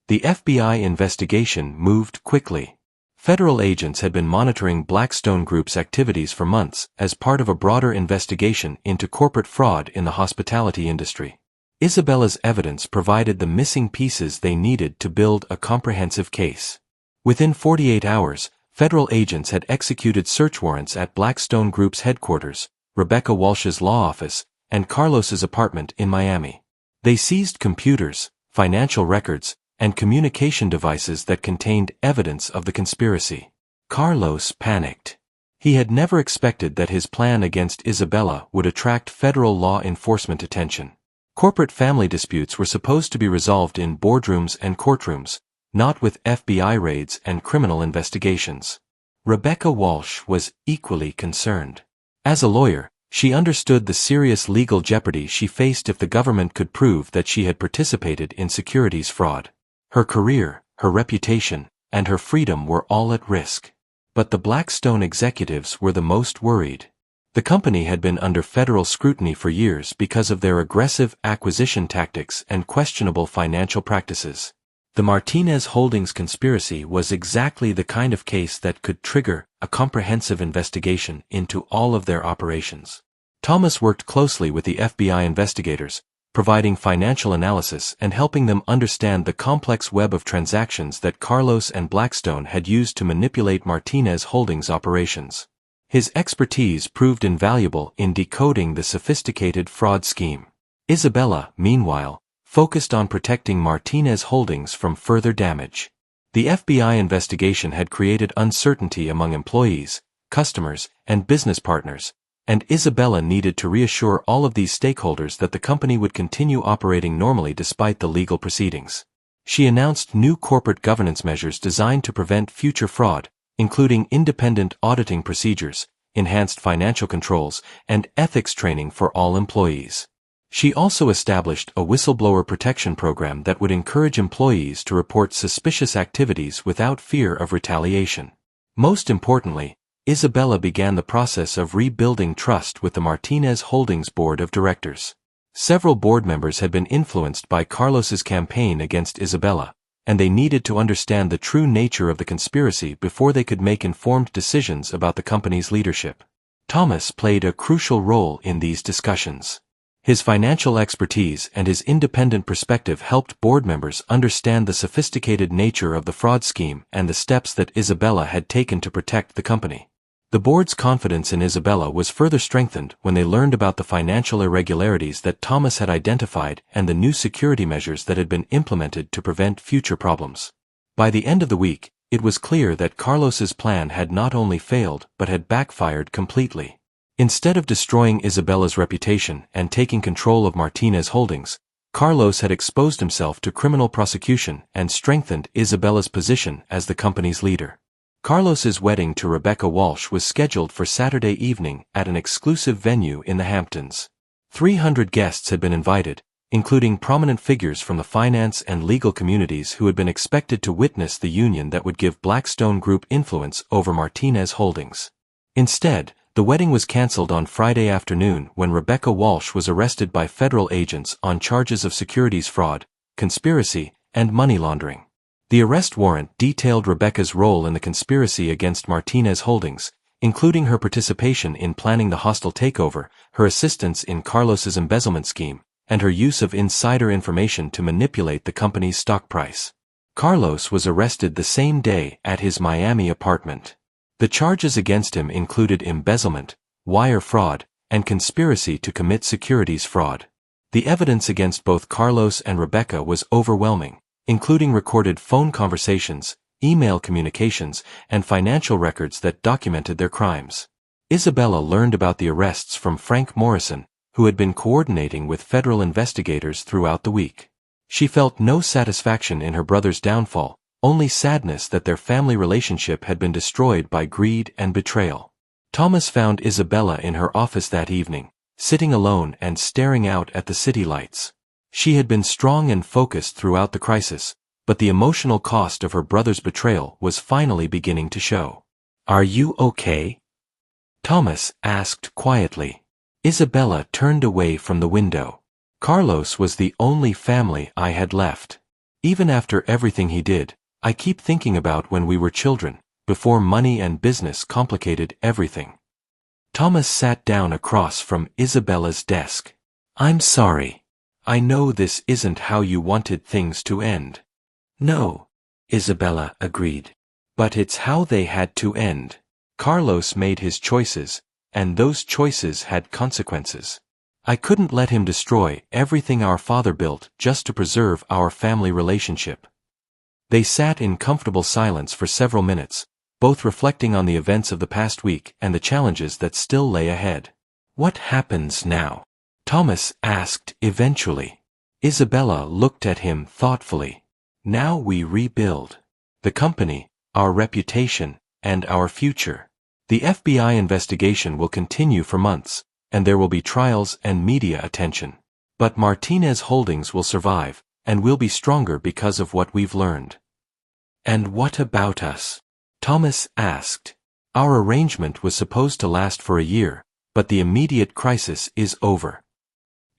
The FBI investigation moved quickly. Federal agents had been monitoring Blackstone Group's activities for months as part of a broader investigation into corporate fraud in the hospitality industry. Isabella's evidence provided the missing pieces they needed to build a comprehensive case. Within 48 hours, federal agents had executed search warrants at Blackstone Group's headquarters, Rebecca Walsh's law office, and Carlos's apartment in Miami. They seized computers, financial records, and communication devices that contained evidence of the conspiracy. Carlos panicked. He had never expected that his plan against Isabella would attract federal law enforcement attention. Corporate family disputes were supposed to be resolved in boardrooms and courtrooms, not with FBI raids and criminal investigations. Rebecca Walsh was equally concerned. As a lawyer, she understood the serious legal jeopardy she faced if the government could prove that she had participated in securities fraud. Her career, her reputation, and her freedom were all at risk. But the Blackstone executives were the most worried. The company had been under federal scrutiny for years because of their aggressive acquisition tactics and questionable financial practices. The Martinez Holdings conspiracy was exactly the kind of case that could trigger a comprehensive investigation into all of their operations. Thomas worked closely with the FBI investigators, providing financial analysis and helping them understand the complex web of transactions that Carlos and Blackstone had used to manipulate Martinez Holdings' operations. His expertise proved invaluable in decoding the sophisticated fraud scheme. Isabella, meanwhile, focused on protecting Martinez Holdings from further damage. The FBI investigation had created uncertainty among employees, customers, and business partners, and Isabella needed to reassure all of these stakeholders that the company would continue operating normally despite the legal proceedings. She announced new corporate governance measures designed to prevent future fraud, including independent auditing procedures, enhanced financial controls, and ethics training for all employees. She also established a whistleblower protection program that would encourage employees to report suspicious activities without fear of retaliation. Most importantly, Isabella began the process of rebuilding trust with the Martinez Holdings board of directors. Several board members had been influenced by Carlos's campaign against Isabella, and they needed to understand the true nature of the conspiracy before they could make informed decisions about the company's leadership. Thomas played a crucial role in these discussions. His financial expertise and his independent perspective helped board members understand the sophisticated nature of the fraud scheme and the steps that Isabella had taken to protect the company. The board's confidence in Isabella was further strengthened when they learned about the financial irregularities that Thomas had identified and the new security measures that had been implemented to prevent future problems. By the end of the week, it was clear that Carlos's plan had not only failed but had backfired completely. Instead of destroying Isabella's reputation and taking control of Martinez Holdings, Carlos had exposed himself to criminal prosecution and strengthened Isabella's position as the company's leader. Carlos's wedding to Rebecca Walsh was scheduled for Saturday evening at an exclusive venue in the Hamptons. 300 guests had been invited, including prominent figures from the finance and legal communities who had been expected to witness the union that would give Blackstone Group influence over Martinez Holdings. Instead, the wedding was cancelled on Friday afternoon when Rebecca Walsh was arrested by federal agents on charges of securities fraud, conspiracy, and money laundering. The arrest warrant detailed Rebecca's role in the conspiracy against Martinez Holdings, including her participation in planning the hostile takeover, her assistance in Carlos's embezzlement scheme, and her use of insider information to manipulate the company's stock price. Carlos was arrested the same day at his Miami apartment. The charges against him included embezzlement, wire fraud, and conspiracy to commit securities fraud. The evidence against both Carlos and Rebecca was overwhelming, including recorded phone conversations, email communications, and financial records that documented their crimes. Isabella learned about the arrests from Frank Morrison, who had been coordinating with federal investigators throughout the week. She felt no satisfaction in her brother's downfall, only sadness that their family relationship had been destroyed by greed and betrayal. Thomas found Isabella in her office that evening, sitting alone and staring out at the city lights. She had been strong and focused throughout the crisis, but the emotional cost of her brother's betrayal was finally beginning to show. "Are you okay?" Thomas asked quietly. Isabella turned away from the window. "Carlos was the only family I had left. Even after everything he did, I keep thinking about when we were children, before money and business complicated everything." Thomas sat down across from Isabella's desk. "I'm sorry. I know this isn't how you wanted things to end." "No," Isabella agreed. "But it's how they had to end. Carlos made his choices, and those choices had consequences. I couldn't let him destroy everything our father built just to preserve our family relationship." They sat in comfortable silence for several minutes, both reflecting on the events of the past week and the challenges that still lay ahead. "What happens now?" Thomas asked eventually. Isabella looked at him thoughtfully. "Now we rebuild. The company, our reputation, and our future. The FBI investigation will continue for months, and there will be trials and media attention. But Martinez Holdings will survive, and we'll be stronger because of what we've learned." "And what about us?" Thomas asked. "Our arrangement was supposed to last for a year, but the immediate crisis is over."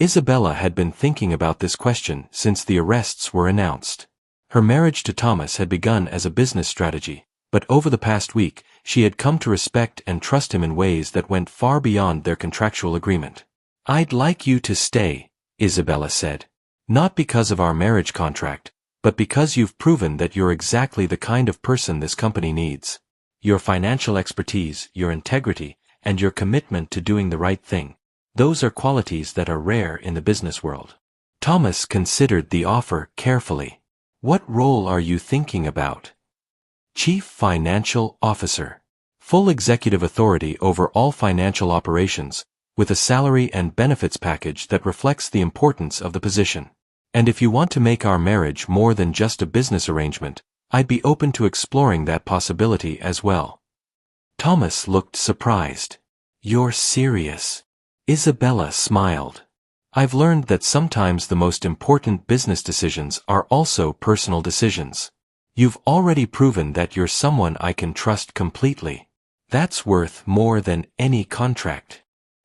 Isabella had been thinking about this question since the arrests were announced. Her marriage to Thomas had begun as a business strategy, but over the past week, she had come to respect and trust him in ways that went far beyond their contractual agreement. "I'd like you to stay," Isabella said. "Not because of our marriage contract, but because you've proven that you're exactly the kind of person this company needs. Your financial expertise, your integrity, and your commitment to doing the right thing. Those are qualities that are rare in the business world. Thomas considered the offer carefully. What role are you thinking about? Chief Financial Officer. Full executive authority over all financial operations, with a salary and benefits package that reflects the importance of the position. And if you want to make our marriage more than just a business arrangement, I'd be open to exploring that possibility as well. Thomas looked surprised. You're serious? Isabella smiled. I've learned that sometimes the most important business decisions are also personal decisions. You've already proven that you're someone I can trust completely. That's worth more than any contract.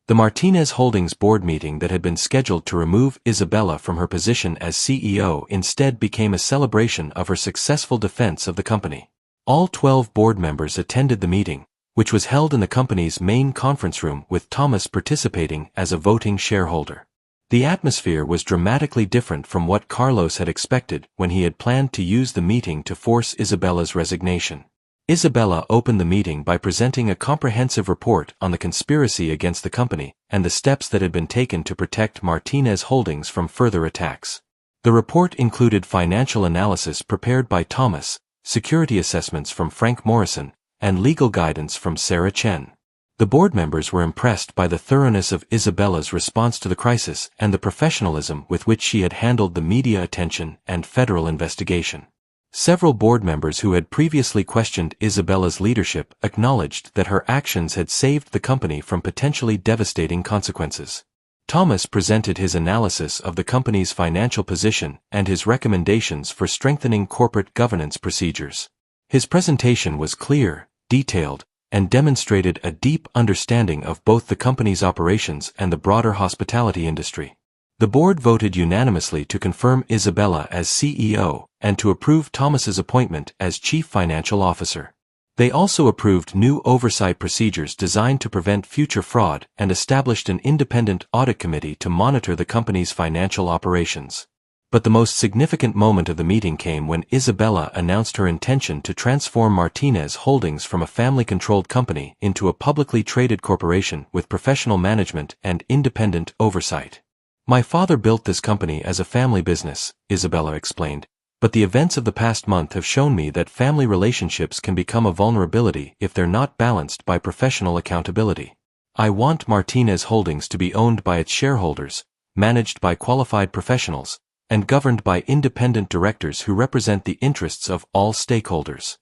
The Martinez Holdings board meeting that had been scheduled to remove Isabella from her position as CEO instead became a celebration of her successful defense of the company. All 12 board members attended the meeting, which was held in the company's main conference room with Thomas participating as a voting shareholder. The atmosphere was dramatically different from what Carlos had expected when he had planned to use the meeting to force Isabella's resignation. Isabella opened the meeting by presenting a comprehensive report on the conspiracy against the company and the steps that had been taken to protect Martinez Holdings from further attacks. The report included financial analysis prepared by Thomas, security assessments from Frank Morrison, and legal guidance from Sarah Chen. The board members were impressed by the thoroughness of Isabella's response to the crisis and the professionalism with which she had handled the media attention and federal investigation. Several board members who had previously questioned Isabella's leadership acknowledged that her actions had saved the company from potentially devastating consequences. Thomas presented his analysis of the company's financial position and his recommendations for strengthening corporate governance procedures. His presentation was clear, detailed, and demonstrated a deep understanding of both the company's operations and the broader hospitality industry. The board voted unanimously to confirm Isabella as CEO and to approve Thomas's appointment as Chief Financial Officer. They also approved new oversight procedures designed to prevent future fraud and established an independent audit committee to monitor the company's financial operations. But the most significant moment of the meeting came when Isabella announced her intention to transform Martinez Holdings from a family-controlled company into a publicly traded corporation with professional management and independent oversight. My father built this company as a family business, Isabella explained, but the events of the past month have shown me that family relationships can become a vulnerability if they're not balanced by professional accountability. I want Martinez Holdings to be owned by its shareholders, managed by qualified professionals, and governed by independent directors who represent the interests of all stakeholders.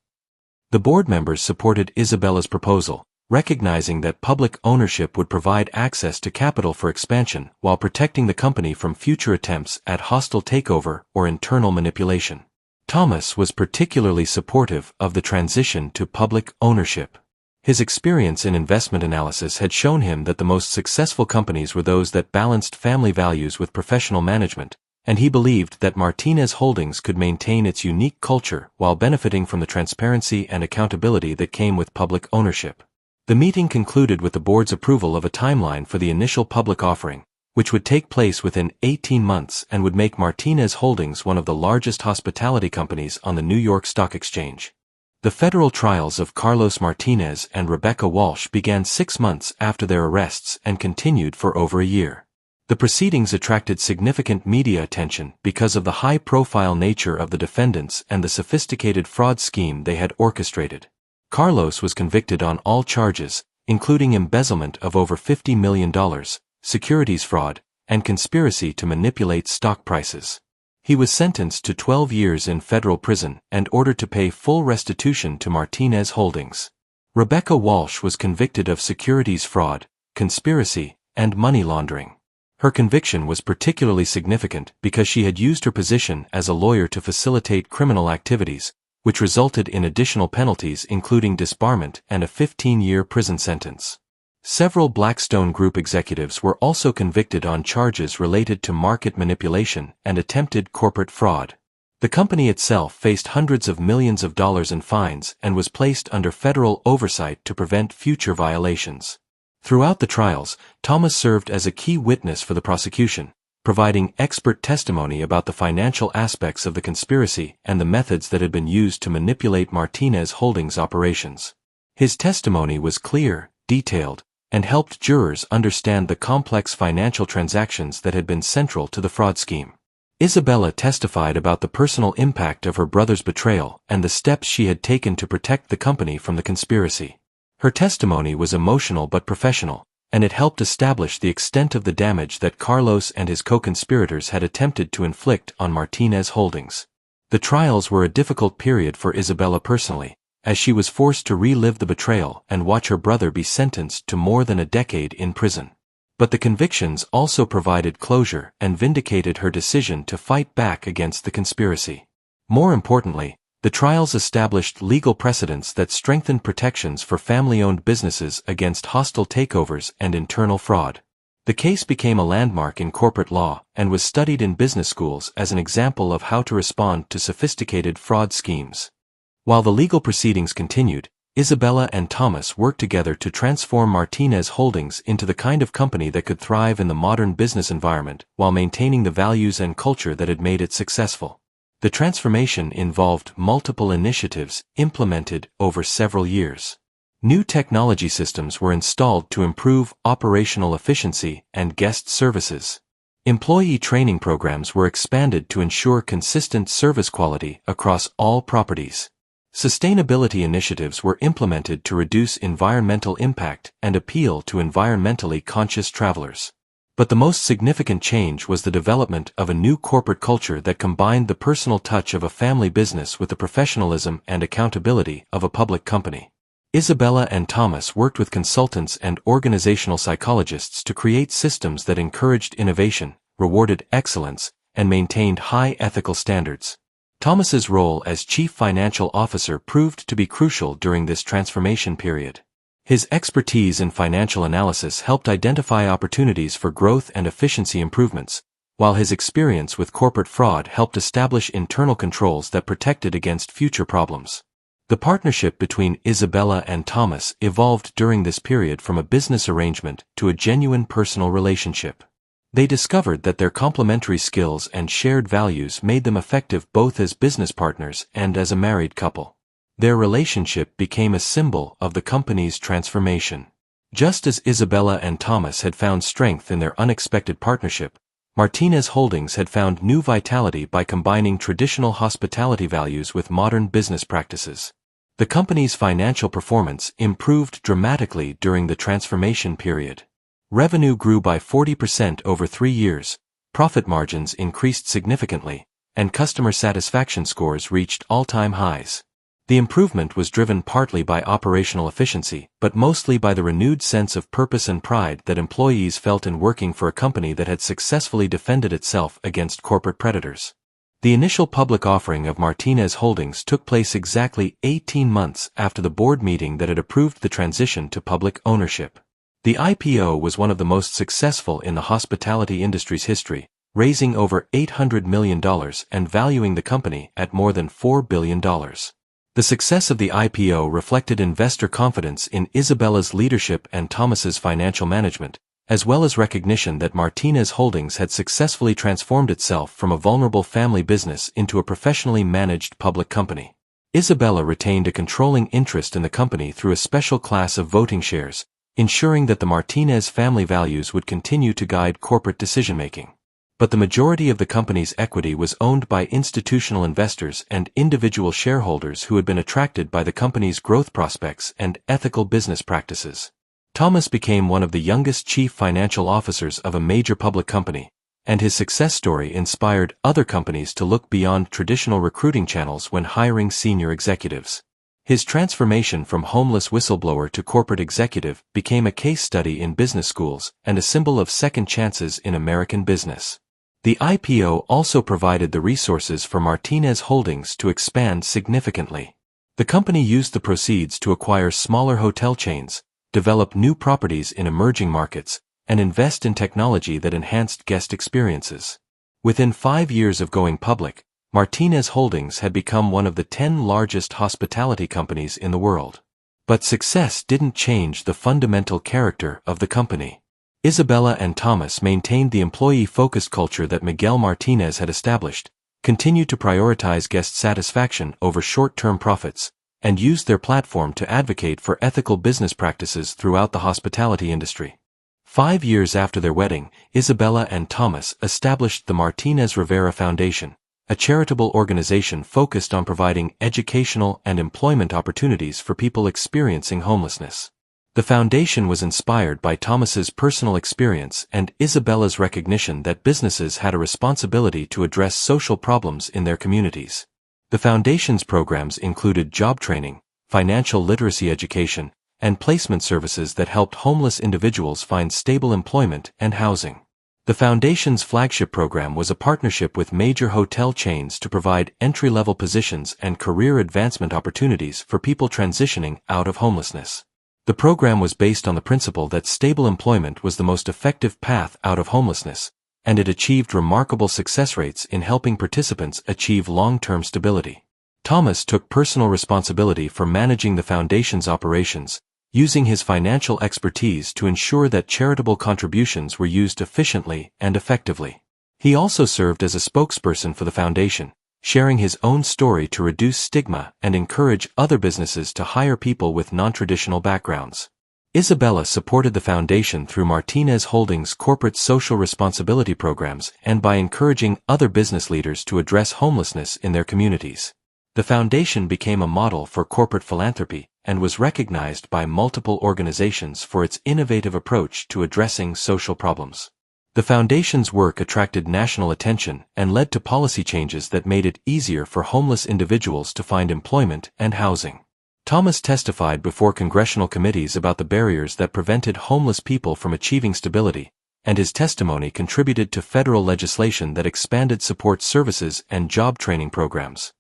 The board members supported Isabella's proposal, recognizing that public ownership would provide access to capital for expansion while protecting the company from future attempts at hostile takeover or internal manipulation. Thomas was particularly supportive of the transition to public ownership. His experience in investment analysis had shown him that the most successful companies were those that balanced family values with professional management, and he believed that Martinez Holdings could maintain its unique culture while benefiting from the transparency and accountability that came with public ownership. The meeting concluded with the board's approval of a timeline for the initial public offering, which would take place within 18 months and would make Martinez Holdings one of the largest hospitality companies on the New York Stock Exchange. The federal trials of Carlos Martinez and Rebecca Walsh began 6 months after their arrests and continued for over a year. The proceedings attracted significant media attention because of the high-profile nature of the defendants and the sophisticated fraud scheme they had orchestrated. Carlos was convicted on all charges, including embezzlement of over $50 million, securities fraud, and conspiracy to manipulate stock prices. He was sentenced to 12 years in federal prison and ordered to pay full restitution to Martinez Holdings. Rebecca Walsh was convicted of securities fraud, conspiracy, and money laundering. Her conviction was particularly significant because she had used her position as a lawyer to facilitate criminal activities, which resulted in additional penalties including disbarment and a 15-year prison sentence. Several Blackstone Group executives were also convicted on charges related to market manipulation and attempted corporate fraud. The company itself faced hundreds of millions of dollars in fines and was placed under federal oversight to prevent future violations. Throughout the trials, Thomas served as a key witness for the prosecution, providing expert testimony about the financial aspects of the conspiracy and the methods that had been used to manipulate Martinez Holdings' operations. His testimony was clear, detailed, and helped jurors understand the complex financial transactions that had been central to the fraud scheme. Isabella testified about the personal impact of her brother's betrayal and the steps she had taken to protect the company from the conspiracy. Her testimony was emotional but professional, and it helped establish the extent of the damage that Carlos and his co-conspirators had attempted to inflict on Martinez Holdings. The trials were a difficult period for Isabella personally, as she was forced to relive the betrayal and watch her brother be sentenced to more than a decade in prison. But the convictions also provided closure and vindicated her decision to fight back against the conspiracy. More importantly, the trials established legal precedents that strengthened protections for family-owned businesses against hostile takeovers and internal fraud. The case became a landmark in corporate law and was studied in business schools as an example of how to respond to sophisticated fraud schemes. While the legal proceedings continued, Isabella and Thomas worked together to transform Martinez Holdings into the kind of company that could thrive in the modern business environment while maintaining the values and culture that had made it successful. The transformation involved multiple initiatives implemented over several years. New technology systems were installed to improve operational efficiency and guest services. Employee training programs were expanded to ensure consistent service quality across all properties. Sustainability initiatives were implemented to reduce environmental impact and appeal to environmentally conscious travelers. But the most significant change was the development of a new corporate culture that combined the personal touch of a family business with the professionalism and accountability of a public company. Isabella and Thomas worked with consultants and organizational psychologists to create systems that encouraged innovation, rewarded excellence, and maintained high ethical standards. Thomas's role as Chief Financial Officer proved to be crucial during this transformation period. His expertise in financial analysis helped identify opportunities for growth and efficiency improvements, while his experience with corporate fraud helped establish internal controls that protected against future problems. The partnership between Isabella and Thomas evolved during this period from a business arrangement to a genuine personal relationship. They discovered that their complementary skills and shared values made them effective both as business partners and as a married couple. Their relationship became a symbol of the company's transformation. Just as Isabella and Thomas had found strength in their unexpected partnership, Martinez Holdings had found new vitality by combining traditional hospitality values with modern business practices. The company's financial performance improved dramatically during the transformation period. Revenue grew by 40% over 3 years, profit margins increased significantly, and customer satisfaction scores reached all-time highs. The improvement was driven partly by operational efficiency, but mostly by the renewed sense of purpose and pride that employees felt in working for a company that had successfully defended itself against corporate predators. The initial public offering of Martinez Holdings took place exactly 18 months after the board meeting that had approved the transition to public ownership. The IPO was one of the most successful in the hospitality industry's history, raising over $800 million and valuing the company at more than $4 billion. The success of the IPO reflected investor confidence in Isabella's leadership and Thomas's financial management, as well as recognition that Martinez Holdings had successfully transformed itself from a vulnerable family business into a professionally managed public company. Isabella retained a controlling interest in the company through a special class of voting shares, ensuring that the Martinez family values would continue to guide corporate decision-making. But the majority of the company's equity was owned by institutional investors and individual shareholders who had been attracted by the company's growth prospects and ethical business practices. Thomas became one of the youngest chief financial officers of a major public company, and his success story inspired other companies to look beyond traditional recruiting channels when hiring senior executives. His transformation from homeless whistleblower to corporate executive became a case study in business schools and a symbol of second chances in American business. The IPO also provided the resources for Martinez Holdings to expand significantly. The company used the proceeds to acquire smaller hotel chains, develop new properties in emerging markets, and invest in technology that enhanced guest experiences. Within 5 years of going public, Martinez Holdings had become one of the 10 largest hospitality companies in the world. But success didn't change the fundamental character of the company. Isabella and Thomas maintained the employee-focused culture that Miguel Martinez had established, continued to prioritize guest satisfaction over short-term profits, and used their platform to advocate for ethical business practices throughout the hospitality industry. 5 years after their wedding, Isabella and Thomas established the Martinez Rivera Foundation, a charitable organization focused on providing educational and employment opportunities for people experiencing homelessness. The foundation was inspired by Thomas's personal experience and Isabella's recognition that businesses had a responsibility to address social problems in their communities. The foundation's programs included job training, financial literacy education, and placement services that helped homeless individuals find stable employment and housing. The foundation's flagship program was a partnership with major hotel chains to provide entry-level positions and career advancement opportunities for people transitioning out of homelessness. The program was based on the principle that stable employment was the most effective path out of homelessness, and it achieved remarkable success rates in helping participants achieve long-term stability. Thomas took personal responsibility for managing the foundation's operations, using his financial expertise to ensure that charitable contributions were used efficiently and effectively. He also served as a spokesperson for the foundation, sharing his own story to reduce stigma and encourage other businesses to hire people with non-traditional backgrounds. Isabella supported the foundation through Martinez Holdings' corporate social responsibility programs and by encouraging other business leaders to address homelessness in their communities. The foundation became a model for corporate philanthropy and was recognized by multiple organizations for its innovative approach to addressing social problems. The foundation's work attracted national attention and led to policy changes that made it easier for homeless individuals to find employment and housing. Thomas testified before congressional committees about the barriers that prevented homeless people from achieving stability, and his testimony contributed to federal legislation that expanded support services and job training programs.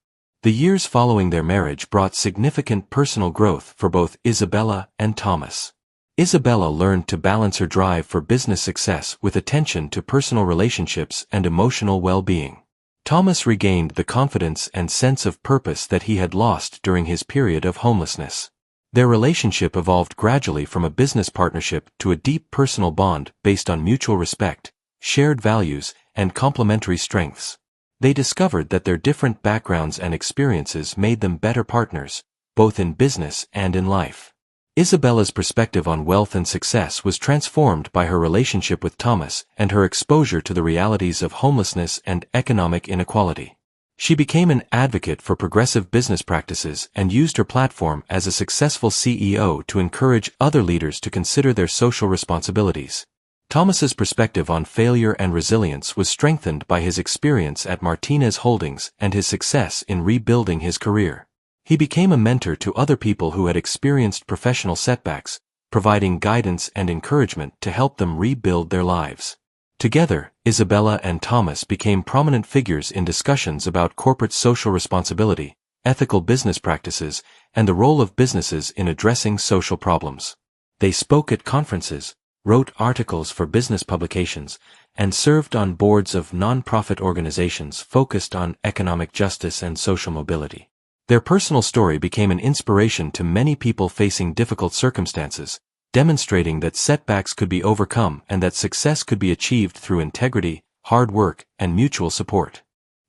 The years following their marriage brought significant personal growth for both Isabella and Thomas. Isabella learned to balance her drive for business success with attention to personal relationships and emotional well-being. Thomas regained the confidence and sense of purpose that he had lost during his period of homelessness. Their relationship evolved gradually from a business partnership to a deep personal bond based on mutual respect, shared values, and complementary strengths. They discovered that their different backgrounds and experiences made them better partners, both in business and in life. Isabella's perspective on wealth and success was transformed by her relationship with Thomas and her exposure to the realities of homelessness and economic inequality. She became an advocate for progressive business practices and used her platform as a successful CEO to encourage other leaders to consider their social responsibilities. Thomas's perspective on failure and resilience was strengthened by his experience at Martinez Holdings and his success in rebuilding his career. He became a mentor to other people who had experienced professional setbacks, providing guidance and encouragement to help them rebuild their lives. Together, Isabella and Thomas became prominent figures in discussions about corporate social responsibility, ethical business practices, and the role of businesses in addressing social problems. They spoke at conferences, wrote articles for business publications, and served on boards of non-profit organizations focused on economic justice and social mobility. Their personal story became an inspiration to many people facing difficult circumstances, demonstrating that setbacks could be overcome and that success could be achieved through integrity, hard work, and mutual support.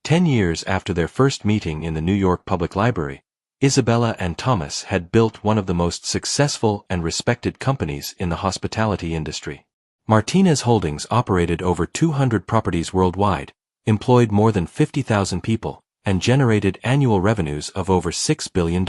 10 years after their first meeting in the New York Public Library, Isabella and Thomas had built one of the most successful and respected companies in the hospitality industry. Martinez Holdings operated over 200 properties worldwide, employed more than 50,000 people, and generated annual revenues of over $6 billion.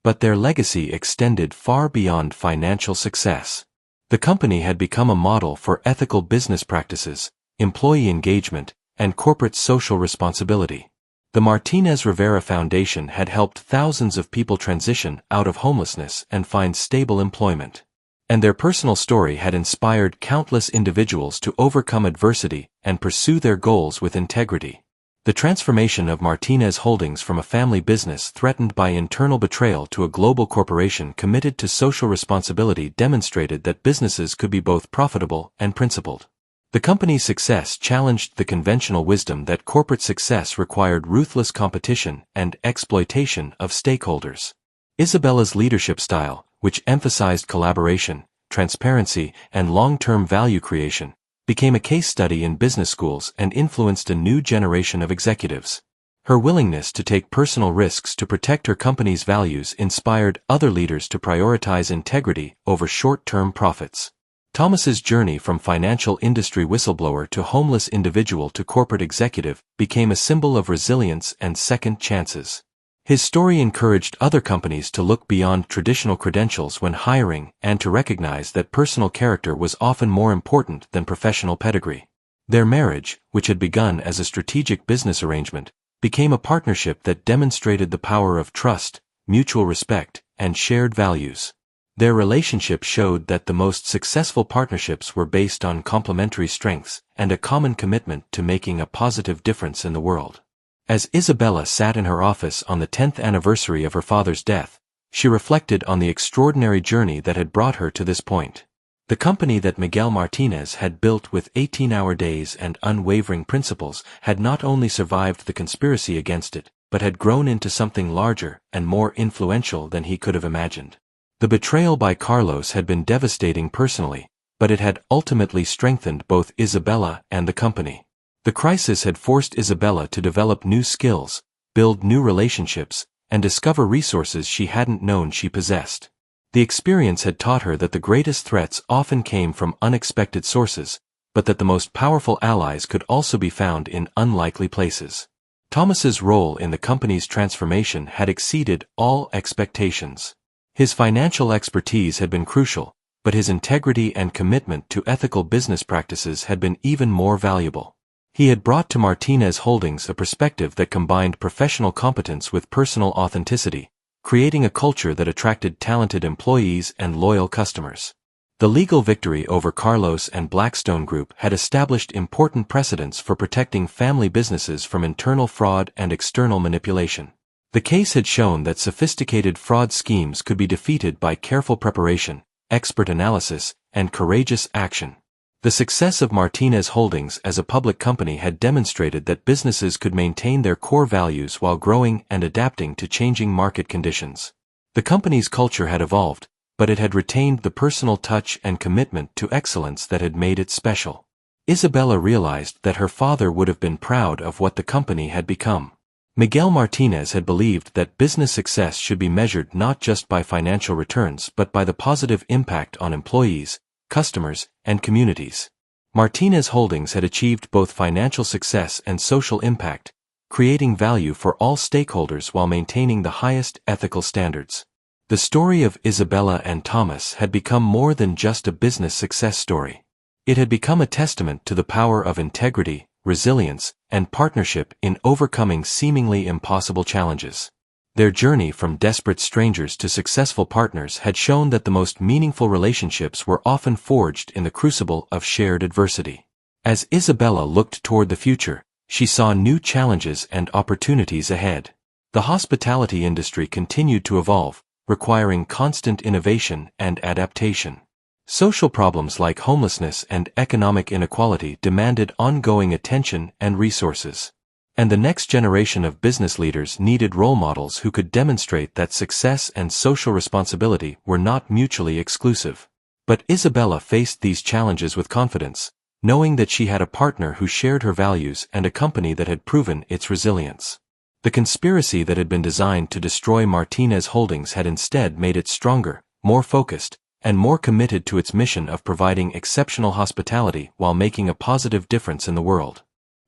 But their legacy extended far beyond financial success. The company had become a model for ethical business practices, employee engagement, and corporate social responsibility. The Martinez Rivera Foundation had helped thousands of people transition out of homelessness and find stable employment. And their personal story had inspired countless individuals to overcome adversity and pursue their goals with integrity. The transformation of Martinez Holdings from a family business threatened by internal betrayal to a global corporation committed to social responsibility demonstrated that businesses could be both profitable and principled. The company's success challenged the conventional wisdom that corporate success required ruthless competition and exploitation of stakeholders. Isabella's leadership style, which emphasized collaboration, transparency, and long-term value creation, became a case study in business schools and influenced a new generation of executives. Her willingness to take personal risks to protect her company's values inspired other leaders to prioritize integrity over short-term profits. Thomas's journey from financial industry whistleblower to homeless individual to corporate executive became a symbol of resilience and second chances. His story encouraged other companies to look beyond traditional credentials when hiring and to recognize that personal character was often more important than professional pedigree. Their marriage, which had begun as a strategic business arrangement, became a partnership that demonstrated the power of trust, mutual respect, and shared values. Their relationship showed that the most successful partnerships were based on complementary strengths and a common commitment to making a positive difference in the world. As Isabella sat in her office on the 10th anniversary of her father's death, she reflected on the extraordinary journey that had brought her to this point. The company that Miguel Martinez had built with 18-hour days and unwavering principles had not only survived the conspiracy against it, but had grown into something larger and more influential than he could have imagined. The betrayal by Carlos had been devastating personally, but it had ultimately strengthened both Isabella and the company. The crisis had forced Isabella to develop new skills, build new relationships, and discover resources she hadn't known she possessed. The experience had taught her that the greatest threats often came from unexpected sources, but that the most powerful allies could also be found in unlikely places. Thomas's role in the company's transformation had exceeded all expectations. His financial expertise had been crucial, but his integrity and commitment to ethical business practices had been even more valuable. He had brought to Martinez Holdings a perspective that combined professional competence with personal authenticity, creating a culture that attracted talented employees and loyal customers. The legal victory over Carlos and Blackstone Group had established important precedents for protecting family businesses from internal fraud and external manipulation. The case had shown that sophisticated fraud schemes could be defeated by careful preparation, expert analysis, and courageous action. The success of Martinez Holdings as a public company had demonstrated that businesses could maintain their core values while growing and adapting to changing market conditions. The company's culture had evolved, but it had retained the personal touch and commitment to excellence that had made it special. Isabella realized that her father would have been proud of what the company had become. Miguel Martinez had believed that business success should be measured not just by financial returns but by the positive impact on employees, customers, and communities. Martinez Holdings had achieved both financial success and social impact, creating value for all stakeholders while maintaining the highest ethical standards. The story of Isabella and Thomas had become more than just a business success story. It had become a testament to the power of integrity, resilience, and partnership in overcoming seemingly impossible challenges. Their journey from desperate strangers to successful partners had shown that the most meaningful relationships were often forged in the crucible of shared adversity. As Isabella looked toward the future, she saw new challenges and opportunities ahead. The hospitality industry continued to evolve, requiring constant innovation and adaptation. Social problems like homelessness and economic inequality demanded ongoing attention and resources. And the next generation of business leaders needed role models who could demonstrate that success and social responsibility were not mutually exclusive. But Isabella faced these challenges with confidence, knowing that she had a partner who shared her values and a company that had proven its resilience. The conspiracy that had been designed to destroy Martinez Holdings had instead made it stronger, more focused, and more committed to its mission of providing exceptional hospitality while making a positive difference in the world.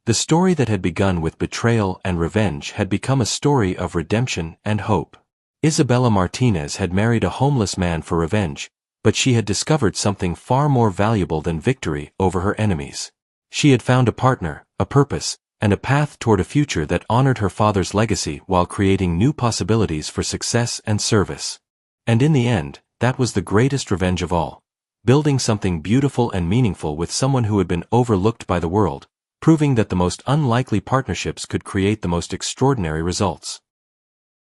The story that had begun with betrayal and revenge had become a story of redemption and hope. Isabella Martinez had married a homeless man for revenge, but she had discovered something far more valuable than victory over her enemies. She had found a partner, a purpose, and a path toward a future that honored her father's legacy while creating new possibilities for success and service. And in the end, that was the greatest revenge of all, building something beautiful and meaningful with someone who had been overlooked by the world, proving that the most unlikely partnerships could create the most extraordinary results.